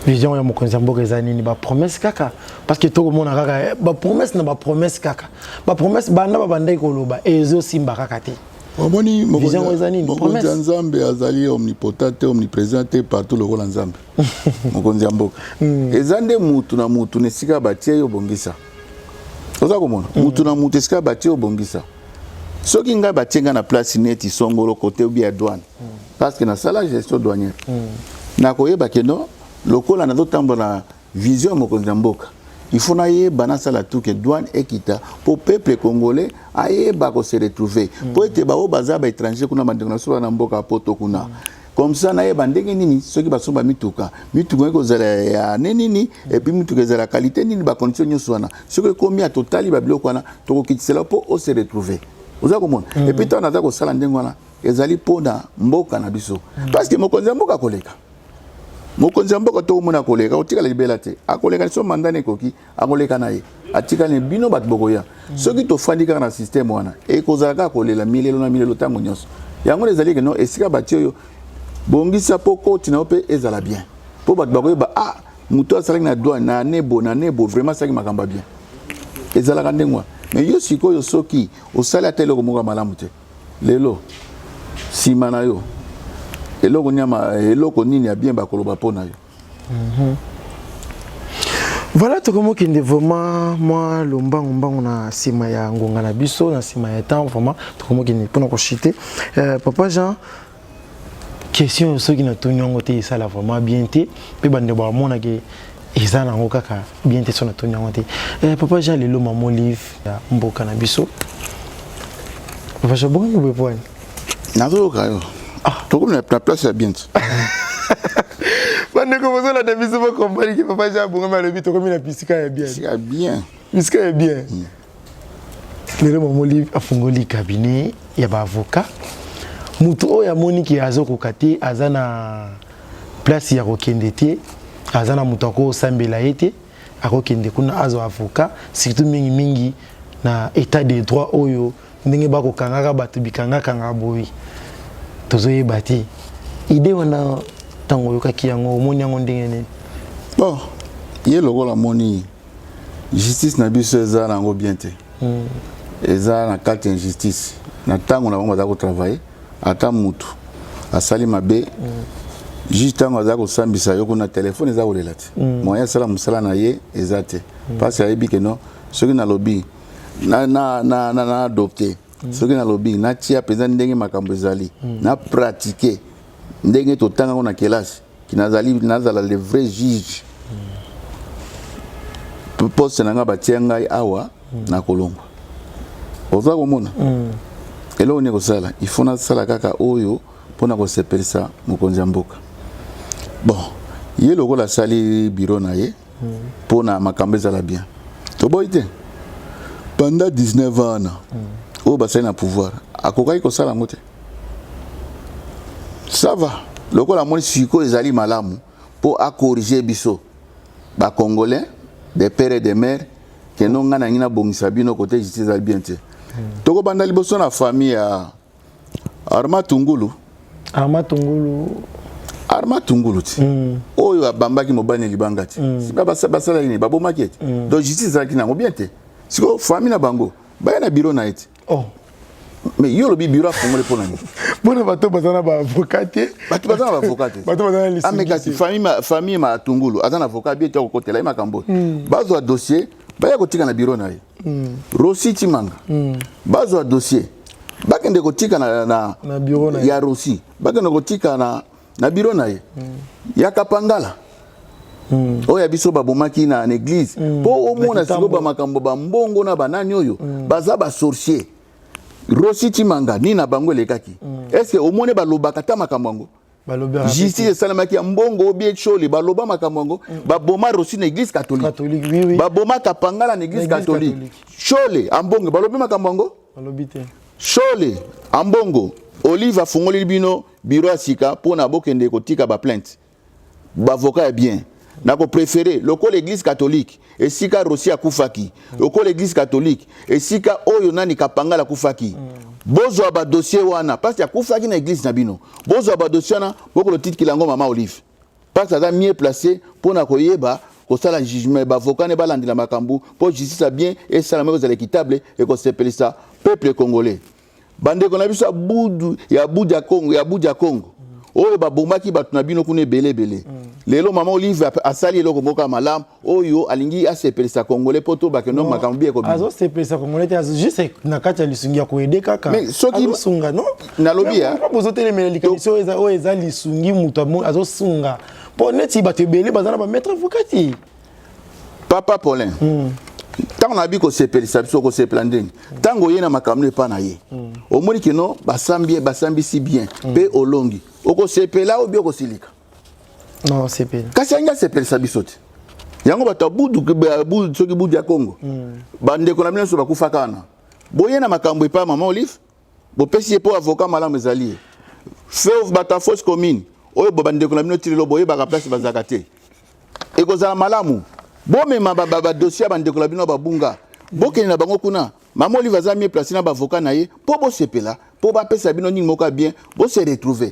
S2: vision ya mokonzi mboka ezani ni ba promesse kaka parce que to mona kaka ba promesse na ba promesse kaka ba promesse banda ba bandai ko loba ezo simba kaka te
S1: omoni
S2: vision ezani ni
S1: mokonzi nzambe azali omnipotent omniprésent partout le rôle nzambe mokonzi mboka ezande mutu na mutu nesika batie yo bongisa oza komona mutu na mutu esika batie yo bongisa soki nga batie na place neti songolo côté ou bien douane parce que na sala gestion douanière na koyeba ke non lokola na dotambola vision mokonzi mboka il faut na yeba na sala tout que douane ekita pour peuple congolais ayeba ko se retrouver pour ete ba o baza ba étranger kuna bandeko na solo na mboka poto kuna comme ça na yeba ndenge nini soki basomba mituka ko zala ya nini et puis mituka zala qualité nini ba condition nyoso wana soki komi a totali ba biloko wana to ko kitisela pour o se retrouver oza komona et puis tana za ko sala ndenge wana ezali pona mboka na biso parce que mokonzi mboka koleka mokonzi mboka to mona koleka otikala libela te akoleka so mandane koki akoleka na ye atika ne bino bat bokoya soki to fandika na système wana e kozaka kolela milelo na milelo tango nyonso yango ezali ke no esika batio yo bongisa poko tina ope ezala bien po bat bakoye ba ah muto asala na douane na nebo vraiment ça qui makamba bien ezala ka ndengwa mais yo sikoyo soki osala telo ko moka malamu te lelo simana yo eloko nyama eloko nini ya bien bakoloba pona yo
S2: voilà to comme kinde vraiment moi lombango na sima ya ngonga na biso na sima ya temps vraiment to comme kinde pona ko chiter papa Jean question ceux qui na tonyongo te ça la vraiment bien te pe bande ba mona ke ezana ngo kaka bien te sona tonyongo te papa Jean lelo mamo livre ya mboka na biso papa Jean bon vous pouvez
S1: nazo kayo to comme la place ya bien
S2: Quand nous commençons la démission, on comprend que papa Jean Bourg m'a levé, comme la piscine est bien.
S1: C'est bien.
S2: Piscine est bien. Le moment livre a fongoli cabinet, il y a un avocat. Muto ya moni ki azo kokate azana place ya kokendete, azana mutako sambela ete, akokende kuna azo avocat, surtout mingi na état de droit oyo ndenge bako kangaka batu bikanga kanga boyi. Tozoye bati. Idée wana tango yokaki yango omoni yango ndenge nini
S1: bon ye lokola moni justice na biso eza nango bien te eza na carte injustice na tango na bango baza kotravaille ata mutu asali mabe juge tango aza kosambisa yo kuna telefone eza kolela te moyen asala mosala na ye eza te parce ayebi ke no soki nalobi na adopte soki nalobi natia mpenza ndenge makambo ezali na pratiquer ndenge totanga ngona kelasi kinazala le vrai juge poste nanga batia ngai awa na kolomba oza komona elo ne kosala il faut na sala kaka oyo pona ko sepelisa mokonzi mboka bon ye lokola sali bureau na ye pona makambo ezala bien to boite pendant 19 ans o basali na pouvoir akokai ko sala ngote ça va lokola moni siko ezali malamu pour à corriger biso ba congolais des pères et des mères que non ngana ngina bongisa bino côté justice ezali bien te toko banda liboso na famille ya Arma Tungulu ti oyo abambaki mobani libanga ti siba basala ni babo market donc justice ezali na bien te siko famille na bango ba na bureau na ete mais yo le bureau fongole pour nani
S2: bon bato bazana ba avocat
S1: bato bazana ba avocat
S2: bato bazana lisungi
S1: amekasi famille ma tungulu azana avocat bien to ko tela makambo bazo dossier ba ya kotika na bureau na ye Rossi Timanga bazo dossier bakende kotika na
S2: bureau na
S1: ya Rossi bakende kotika na bureau na ye ya Kapangala oya biso babomaki na église po omona siko ba makambo ba mbongo na banani oyo baza ba sorcier Rossi Timanga ni na bango lekaki est-ce que omone balobaka ta makambo ngo justice salamaki ya mbongo obie choli baloba makambo ngo baboma Rossi na église catholique
S2: oui.
S1: baboma Kapangala na église catholique chole ambongo balobi makambo ngo
S2: balobite
S1: chole ambongo Olive afungoli bino bureau asika pona bokende kotika ba plainte ba avocat est bien nako préféré loko l'église catholique et sika Rossi akufaki loko l'église catholique et sika oyo nani Kapangala kufaki bozo ba dossier wana parce que akufaki na église na bino bozo ba dossier na boko le titre kilango mama Olive parce que ça mieux placé pour na koyeba ko sala jugement ba avocat ne ba landila makambu pour justice a bien et ça la chose équitable et ko s'appelle ça peuple congolais bande ko na biso ya Buja Congo oyo babomaki bato na bino kuna belé lelo mama Olive asali eloko moka malam oyo alingi asepelisa congolais poto bakeno makambi eko bi
S2: azo sepelisa congolais azo juste na kati ya lisungi ya koede kaka
S1: mais soki
S2: sunga non
S1: na lobby ya
S2: pas bozo telemela likaliso eza lisungi muto azo sunga po neti bato belé bazana ba maître avocat
S1: Papa Paulin tant on a bi ko sepelisa biso ko seplandeni tango yena makamno epa na ye omoni kino basambi si bien pe olongi oko sepela obi oko silika
S2: non sepela
S1: kasi anga sepelisa biso te yango bato budu soki budu ya Congo bandeko na biso bakufa kana boyena makambo epa mama Olive bopesi ye po avocat malamu ezali feu bata fausse commune oyo bandeko na biso tirelo boye baka place bazaka te ekozala malamu bomema ba dossier bandeko na bino babunga bokene na bango kuna mama Olive aza mieux placé na ba avocat na ye po bo sepela po ba pesa bino ningi moka bien bo se retrouver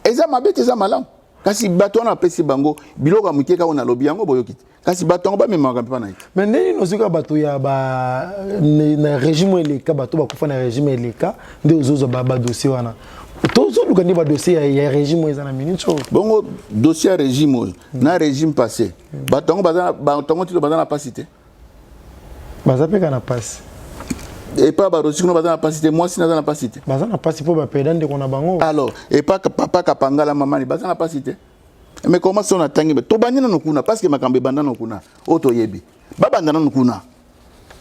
S1: eza mabete eza malamu kasi bato na pesi bango biloko mukeka ona lobi yango boyokiti kasi bato ba mema kampa na ye
S2: mais nini nozuka bato ya ba na régime eleka bato bakufa na régime eleka nde ozozo ba dossier wana tozo lukandi ba dossier ya régime eza na minute
S1: bongo dossier régime na régime passé batongo tilo bazana pasité
S2: bazapeka na passe
S1: et pas Rossi no bazana pasité moi si na pasité
S2: bazana passe po ba pedande kona bango
S1: alors et pas papa Kapangala mamani bazana pasité mais comment son atangi to banyana no kuna parce que makambe banda no kuna oto yebi babanda no kuna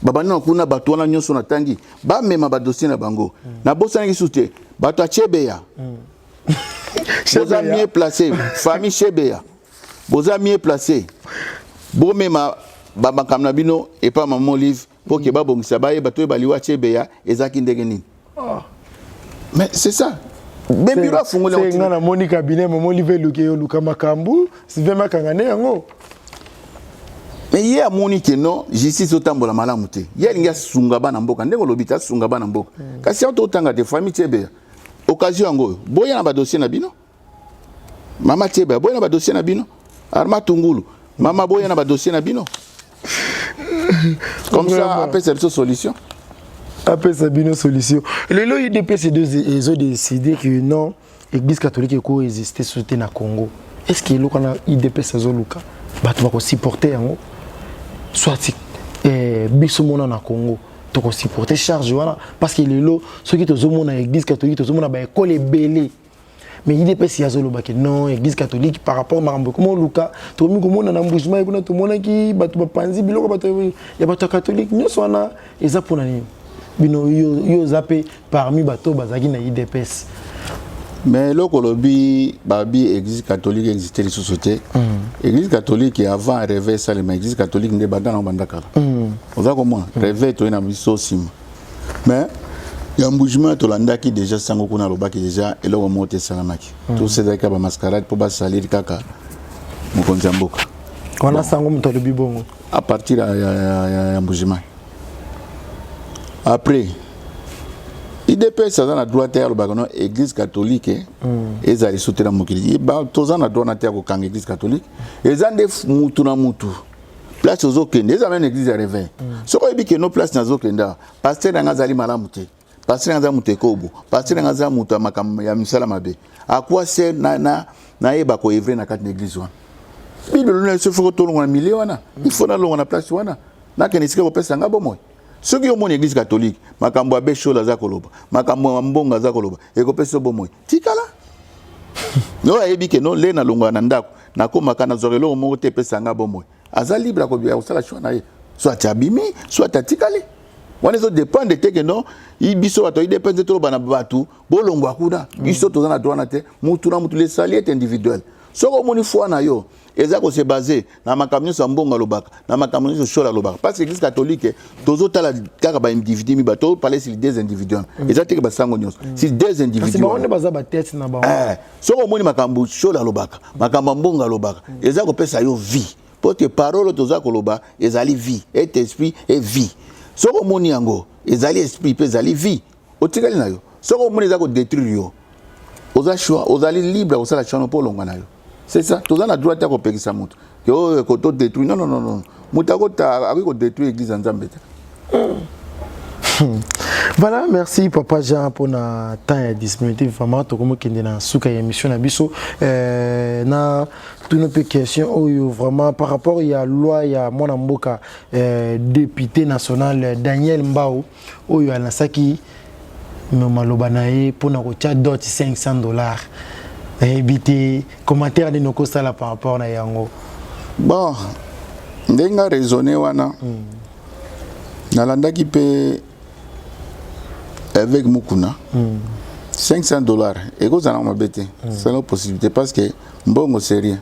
S1: babanda no kuna bato wana nyonso na tangi ba mema ba dossier na bango na bosana kisute bato Chebeya boza mieux placé famille Chebeya boza mieux placé bo mema ba makamna bino et pas maman Olive pour que babongisa baye bato baliwa Chebeya ezaki ndenge nini mais c'est ça bébiro afungole
S2: on c'est ngana moni cabinet maman Olive luke luka makambu sivema kangane yango
S1: mais ye amoni ke non justice otambola malamu te ye linga sunga bana mboka ndenge lobita sunga bana mboka kasi auto tanga de famille Chebeya occasion yango boya na ba dossier na bino mama Chebeya boya na ba dossier na bino Arma Tungulu mama boya na ba dossier na bino comme ça après c'est une solution
S2: après c'est une solution le IDPS ils ont décidé que non l'église catholique est coexister soutenir na Congo est-ce que le kana IDPS azoluka bato ba ko supporter yango soit biso mona na Congo to ko supporter charge wana parce que lelo ceux qui tozomona l'église catholique tozomona ba école ebele mais IDPS yazoloba que non église catholique par rapport makambo comment luka to mi komona na mbujima kuna to mona ki bato bapanzi biloko bato ya bato catholique nyonso wana eza pona nini bino yo zape parmi bato bazaki na IDPS
S1: mais loko lobi babi église catholique existait les sociétés église catholique avant réveil ça les église catholique ne banda na banda kala oza comment réveil to na biso sim mais ya mbujima to landaki déjà sango kuna lobaki déjà eloko mote salamaki tout c'est ka ba mascarade pour ba salir kaka mokonza mboka
S2: kona sango mto lobi bongo
S1: à partir ya mbujima après IDPS ça na droit terre bakono église catholique ezali soutenir mokili ba tozana droit na terre ko kanga église catholique ezande mutu na mutu place ozokende ezamene église ya réveil soko ebi ke no place na zokenda pasteur nga zali malamu te pasteur ngaza mutekobo pasteur ngaza muto makam ya misala mabe à quoi c'est na yeba ko evre na kati l'église wana bible le se faut tolonga na million wana il faut na longa na place wana na kenisika ko pesa ngabo moy ceux qui ont mon église catholique makambo abe shola za koloba makambo mbonga za koloba e ko pesa bo moy tikala no ayebi ke no le na longa na ndako na ko makana zorelo mo te pesa ngabo moy aza libre ko bia osala choix na ye soit abimi soit atikali wana zo dépend de te que non ibiso bato il dépend de trop bana batu bolongwa kuna biso to na droit na te mutu na mutu les salier individuel soko moni foi na yo eza ko se baser na makamyo sa mbonga lobaka na makamyo so shola lobaka parce que l'église catholique tozo tala kaka ba individu mi bato parler sur des individus eza te ke ba sango nyos sur des individus
S2: c'est bon baza ba tête na ba
S1: soko moni makambo shola lobaka makambo mbonga lobaka eza ko pesa yo vie pour que parole toza ko loba ezali vie et esprit et vie soko moni yango ezali esprit pe ezali vie otikali na yo soko moni eza ko détruire yo oza choix ozali libre osala choix pour longa na yo c'est ça toza na droit ya ko pekisa mutu que o ko to détruire non mutu ko ta ko détruire église nzambe.
S2: Voilà, merci Papa Jean pour na temps et disponibilité vraiment to comme kende na suka émission na biso na toutes nos questions vraiment par rapport il y a loi il y a mwana mboka député national Daniel Mbao oyo anasaki maloba nae pour na ko tia dot $500 éviter commentaire de nos kosala par rapport na yango
S1: bon ndenga raisonner wana nalandaki pe avec Mukuna $500 et que ça n'a pas bête c'est une possibilité parce que mbongo c'est rien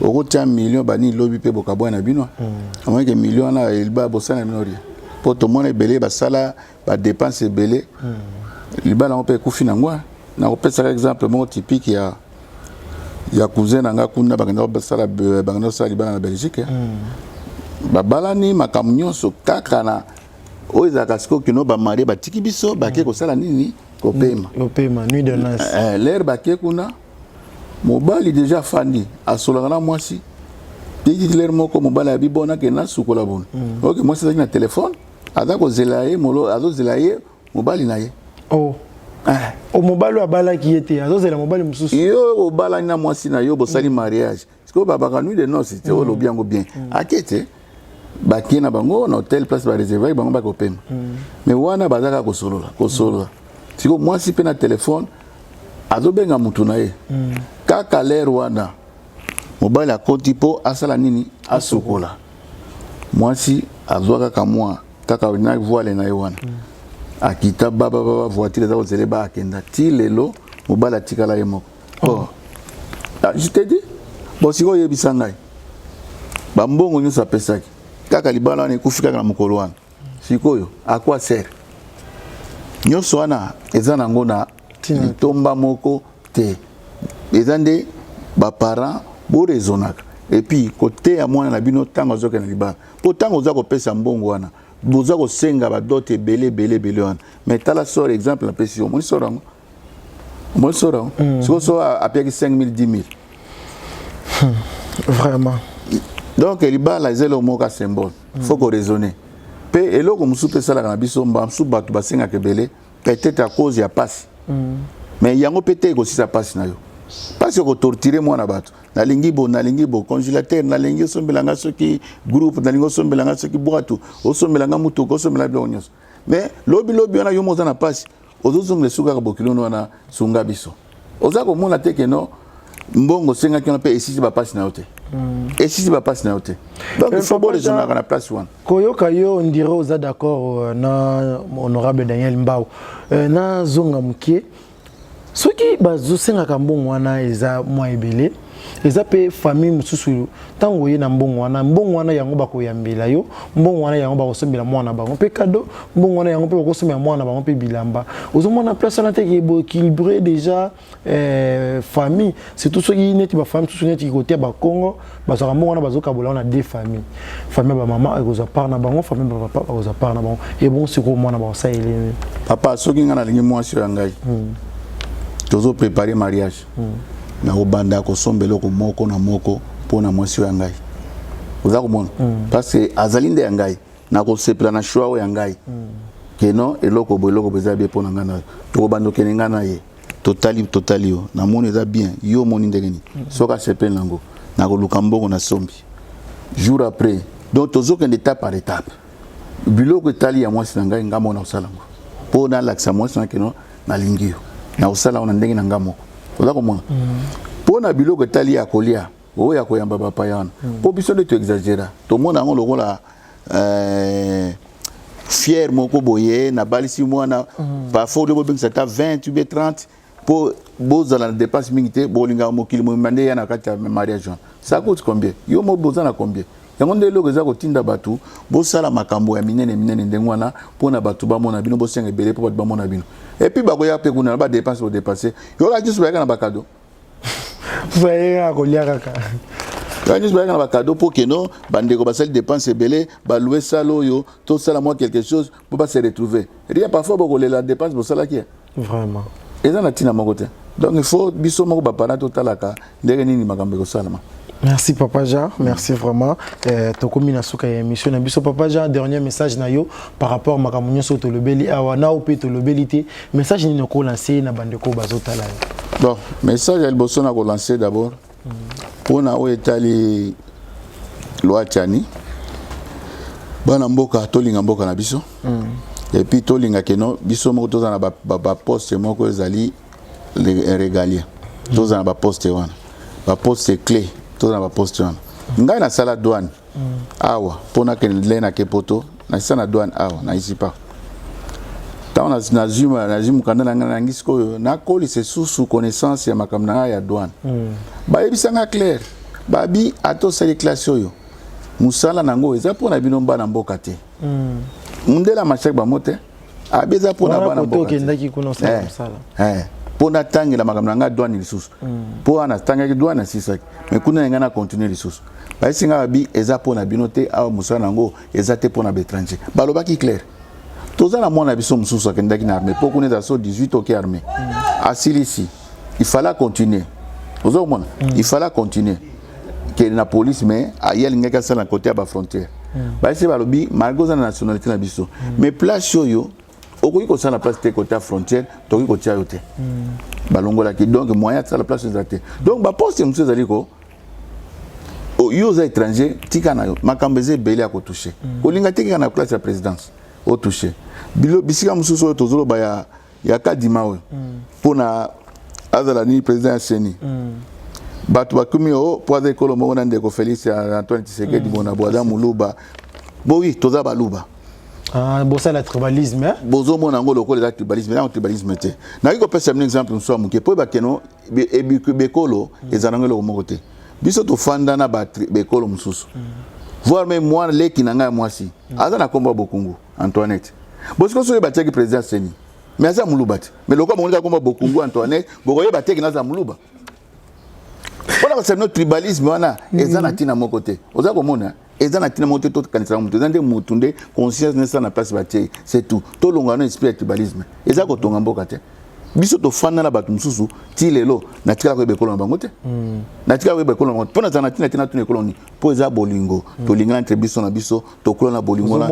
S1: au tient million bani lobby pe bokabo na bino à moins que million na il ba bossa na minori pour tout le monde belé ba sala ba dépense belé il ba na pe kufi na ngwa na ko pesa exemple mon typique ya cousin nga kuna bakenda ba sala bakenda sala libana na Belgique ba balani makamnyo so kaka na oza kasiko kino ba mari ba tiki biso ba ke ko sala nini ko pema
S2: nuit de noces
S1: l'air ba ke kuna mobali déjà fandi asolanga na mwasi tiki l'air moko mobali abi bona ke na sukola bon OK moi c'est na téléphone ada ko zelaye molo azo zelaye mobali na ye
S2: o mobali abala ki était azo zela mobali mususu
S1: yo obala na mwasi na yo bo sali mariage parce que baba nuit de noces c'était lo bien bien akete baki na bango na hôtel place ba réserver bango ba ko pema mais wana bazaka ko solola siko mwasi pe na téléphone azobenga mutu na ye kaka l'air wana mobile akoti po asala nini asukola mwasi azwaka kamwa kaka na voile na ye wana akita baba voiture za ozele ba akenda ti lelo mobile atikala ye moko je te dis bon siko yebisa ngai ba mbongo nyosa pesaki kaka libala ni kufika na mukolo wana sikoyo à quoi sert nyoso wana eza nango na litomba moko te ezande ba parents bo raisonnaka et puis côté ya mwana na bino tango zoke na libala po tango za ko pesa mbongo wana boza ko senga ba dote belé wana mais tala sort exemple na pesi mo sorango siko so a payé 5000 10000
S2: vraiment.
S1: Donc il y a les moka symbole faut qu'on raisonner pe eloko musupe sala na biso mba musu batu basenga kebele peut-être à cause ya passe mais yango peut-être aussi ça passe na yo parce que torturer moi na batu na lingi bo congélateur na lingi sombelanga soki groupe na lingi sombelanga soki boatu o sombelanga mutu ko sombela blonyos mais lobi na yo moza na passe ozo le suka bokilo na sunga biso oza ko mona te que non mbongo senga ki on peut ici ba passe na yote et si va passer na yote donc il faut raisonner à la place one
S2: koyoka yo on dirait aux d'accord na honorable Daniel Mbao na zonga mukie soki bazo senga ka mbongo wana eza mwa ebele eza pe famille mususu tango ye na mbongo wana yango bakoyambela yo mbongo wana yango bakosombela mwana bango pe cadeau mbongo wana yango pe bakosombela mwana bango pe bilamba ozomona place wana te équilibré déjà famille c'est tout ce qui neti ba famille tout ce neti côté ba Congo bazaka mbongo wana bazokabola wana deux familles famille ba maman ekoza part na bango famille ba papa ekoza part na bango et bon c'est quoi mwana ba ça il
S1: papa soki ngana lingi mwasi ya ngai tozo préparer mariage na obanda ko sombelo ko moko na moko pona mwasi ya ngai oza ko mona parce que azalinde ya ngai na ko sepla na choix ya ngai que non eloko beza bien pour ngana to bando ke ngana ye totali yo na moni za bien yo moni ndengeni soka sepen lango na ko lukamboko na sombi jour après donc tozo que d'étape par étape biloko tali ya mwasi nanga ngamo na usalango po na laksa mwasi na keno na lingio na usala ona ndenge na ngamo oza komona po na biloko tali ya kolia oya koyamba papa yana po biso de tu exagérer to mona ngo lokola fier moko boye na balisi mwana parfois le bobeng ça 20 ou 30 pour bozala dépense mingité bolinga mokili mo mande ya na kati ya mariage ça coûte combien yo mo bozana combien yango ndelo ko za kotinda batu bosala makambo ya minene ndengwana pona batu ba mona bino bosenga belé po batu ba mona bino et puis ba ko ya pe kuna ba dépense au dépasser yo la juste ba na ba cadeau
S2: voyez à kolia kaka
S1: quand nous voyons un cadeau pour que nous, bandeko basel dépenses belé, ba louer salo yo, tout ça moi quelque chose pour pas se retrouver. Rien parfois pour la dépense pour ça là qui est.
S2: Vraiment.
S1: Et ça na tina mon côté. Donc il faut biso moko ba parent total aka, ndenge nini makambe ko salama.
S2: Merci Papa Jean, merci vraiment. Tokomi na suka ya émission na biso Papa Jean, dernier message na yo par rapport makambo nyoso to lobeli awa na ope to lobelité, message ni ko lancer na bandeko bazotala.
S1: Bon, message el bosso na ko lancer d'abord. Pour na oetali loi tchani bana mboka tolinga mboka na biso et puis tolinga keno biso moko tozana ba poste moko ezali régalien tozana ba poste wana ba poste clé tozana ba poste wana ngai na sala douane awa pona ke lena ke poto na sala douane awa na ici pas tant na zuma kanda na ngisiko na koli c'est sous connaissance ya makamna ya douane ba ebisanga clair babi ato sali classe yo musala nango eza pona bino bana mboka te mundela machak ba mote abeza pona bana mboka
S2: te ndaki kuna sala musala
S1: pona tangi la makamna nga douane lisusu po ana tanga ki douane sisa mais kuna ngana continuer lisusu ba singa babi eza pona bino te a musala nango eza te pona étranger balobaki clair toza na mwana biso mususu akendaki na armée pour connaître so 18 OK armée asilisi il fallait continuer il fallait continuer que la police mais ayel ngeka sala côté à la frontière ba ese balobi malgré la nationalité na biso mais place yo okoki ko sala place côté à frontière toki ko tia yote balongola ki donc moyen de la place exacte donc ba poste monsieur zaliko o yo za étranger tika na makambeze belé à ko toucher ko linga tika na place ya présidence au toucher bilo bisika mususu tozolo ba ya kadima we pona azala ni président seni batu bakumi o poaze kolo mo nande ko Félix Antoine Tshisekedi bona boada muluba bowi toza baluba
S2: bosa la tribalisme
S1: bozo mona ngolo ko le tribalisme na tribalisme te na ko pesa un exemple nso muke po bakeno bekolo ezanangelo ko mokote biso to fanda na ba bekolo mususu voir même moi les kinanga mwasi azana komba bokungu Antoinette bosiko so bataki président seni mais aza muluba te mais loko monika komba bokungu Antoinette bokoye bateki na za muluba voilà c'est notre tribalisme wana ezana tina moko te oza komona ezana tina moko te to kanisa mutu ezande mutunde conscience nesa na place batie c'est tout to longa na esprit tribalisme eza ko tonga mboka te biso to fana na batu mususu ti lelo na tika ko bekolo na bango te na tika ko bekolo na pona zana tina tina tune koloni po eza bolingo to linga entre biso na biso to kolona bolingo na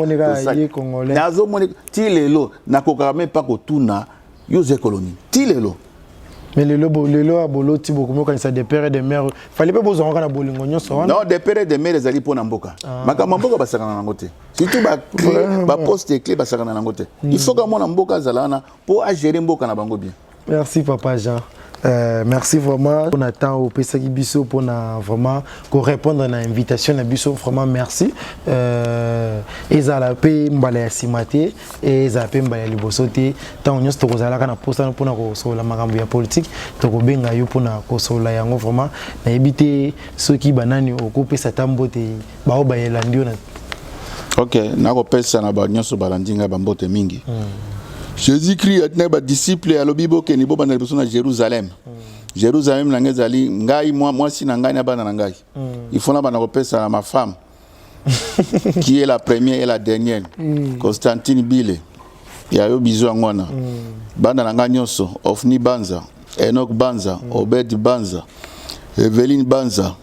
S1: na zo moni ti lelo na ko même pas ko tuna yo ze koloni ti lelo
S2: mais le a bolo ti beaucoup mo kanisa des pères et des mères fallait pas besoin kana bolingo nyoso wana
S1: non des pères et des mères ezali pona mboka makama mboka basakana nango te surtout ba poste clé basakana nango te il faut que mona mboka zalana pour gérer mboka na bango bien.
S2: Merci Papa Jean. Merci vraiment pour notre temps au Pesaki Bisso pour vraiment répondre à l'invitation à Bisso vraiment merci et ça la paix mbala simate et ça paix mbala libosote tant on to kozala kana posta pour na ko la makambo ya politique to ko benga yo pour na ko sola yango vraiment na ebité ceux qui banani okope satambote ba o bayela ndio na.
S1: OK na ko pesa na ba nyoso balandinga ba mbote mingi. Jésus-Christ a tenu ba disciples à lobibo ke ni boba na biso na Jérusalem. Jérusalem na ngezali ngai moi si na ngai na bana na ngai. Il faut na bana ko pesa ma femme qui est la première et la dernière. Constantine Bile. Ya yo bizo ngwana. Bana na ngai nyonso Ofni Banza, Enoch Banza, Obed Banza, Eveline Banza,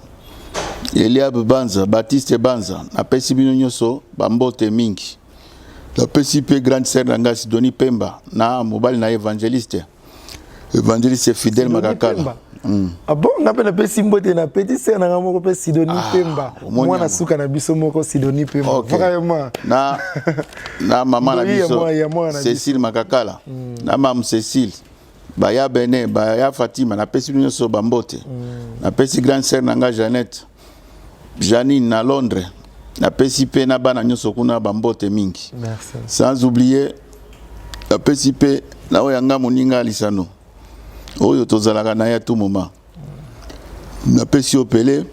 S1: Eliab Banza, Baptiste Banza, na pesi bino nyonso ba mbote mingi. La PCP grande sœur Nanga Sidonie Pemba na mobile na évangéliste fidèle Makakala.
S2: Ah bon, on appelle la Simbote na petit sœur Nanga moko pe Sidonie Pemba. Moi na suka na biso moko Sidonie Pemba. Vraiment.
S1: Na maman na biso Cécile Makakala. Na maman Cécile. Baya Bené, Baya Fatima na pesi nyonso bambote. Na pesi grande sœur Nanga Jeannette. Janine na Londres. Na PCP na bana nyonso kuna bambote mingi.
S2: Merci.
S1: Sans oublier la PCP na oyanga moninga lisano. Oyo tozalaka na ya tout moment. Na pesi opele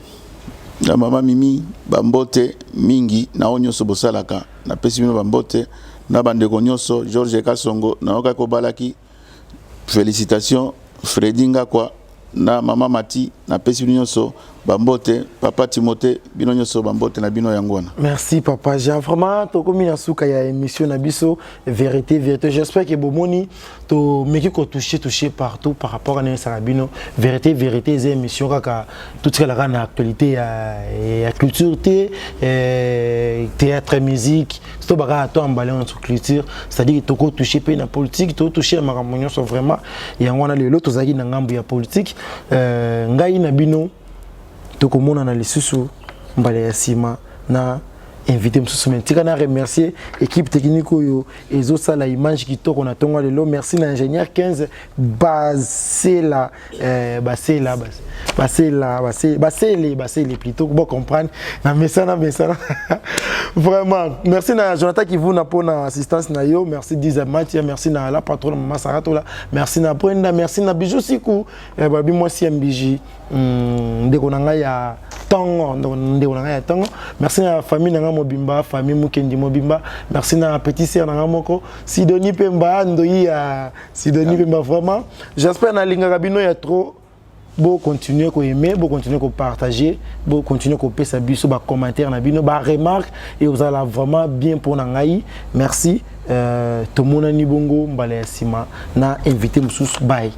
S1: na mama Mimi bambote mingi na onyoso bosalaka. Na pesi bino bambote na bandeko nyonso Georges Kasongo na oka ko balaki. Félicitations Fredinga kwa na mama Mati na pesi bino nyonso bambote papa Timothée bino nyonso bambote na bino yangwana.
S2: Merci papa Jean, vraiment to komi na suka ya émission na biso vérité. J'espère que bomoni to meki ko toucher partout par rapport à na sarabino vérité c'est émission kaka toute la na actualité ya culture théâtre musique to baka to emballer sur culture, c'est-à-dire to ko toucher pe na politique, to toucher makamonyo so vraiment yangwana lelo to zaki na ngambu ya politique ngai na bino tokomona na lisusu mbale ya sima na invité msusu mentika na remercier équipe technique oyo ezo sala image kitoko na tongo lelo. Merci na ingénieur 15 basela plutôt pour comprendre na mesana vraiment. Merci na Jonathan qui vous na pour na assistance na yo. Merci Diza Matia, merci na la patronne Mama Saratola, merci na Brenda, merci na Bijou Siku babi moi si MBJ ndeko na nga ya tongo ndeko na nga ya tongo. Merci na famille na nga mobimba, famille Mukendi mobimba, merci na petit sœur na nga moko Sidonie Pemba ndoyi ya Sidonie Pemba. Vraiment j'espère na linga kabino ya trop bon continuer ko aimer, bon continuer ko partager, bon continuer ko pesa biso ba commentaire na bino ba remarque et vous allez vraiment bien pour na ngai. Merci tout le monde ni bongo mbale sima na invité mususu bye.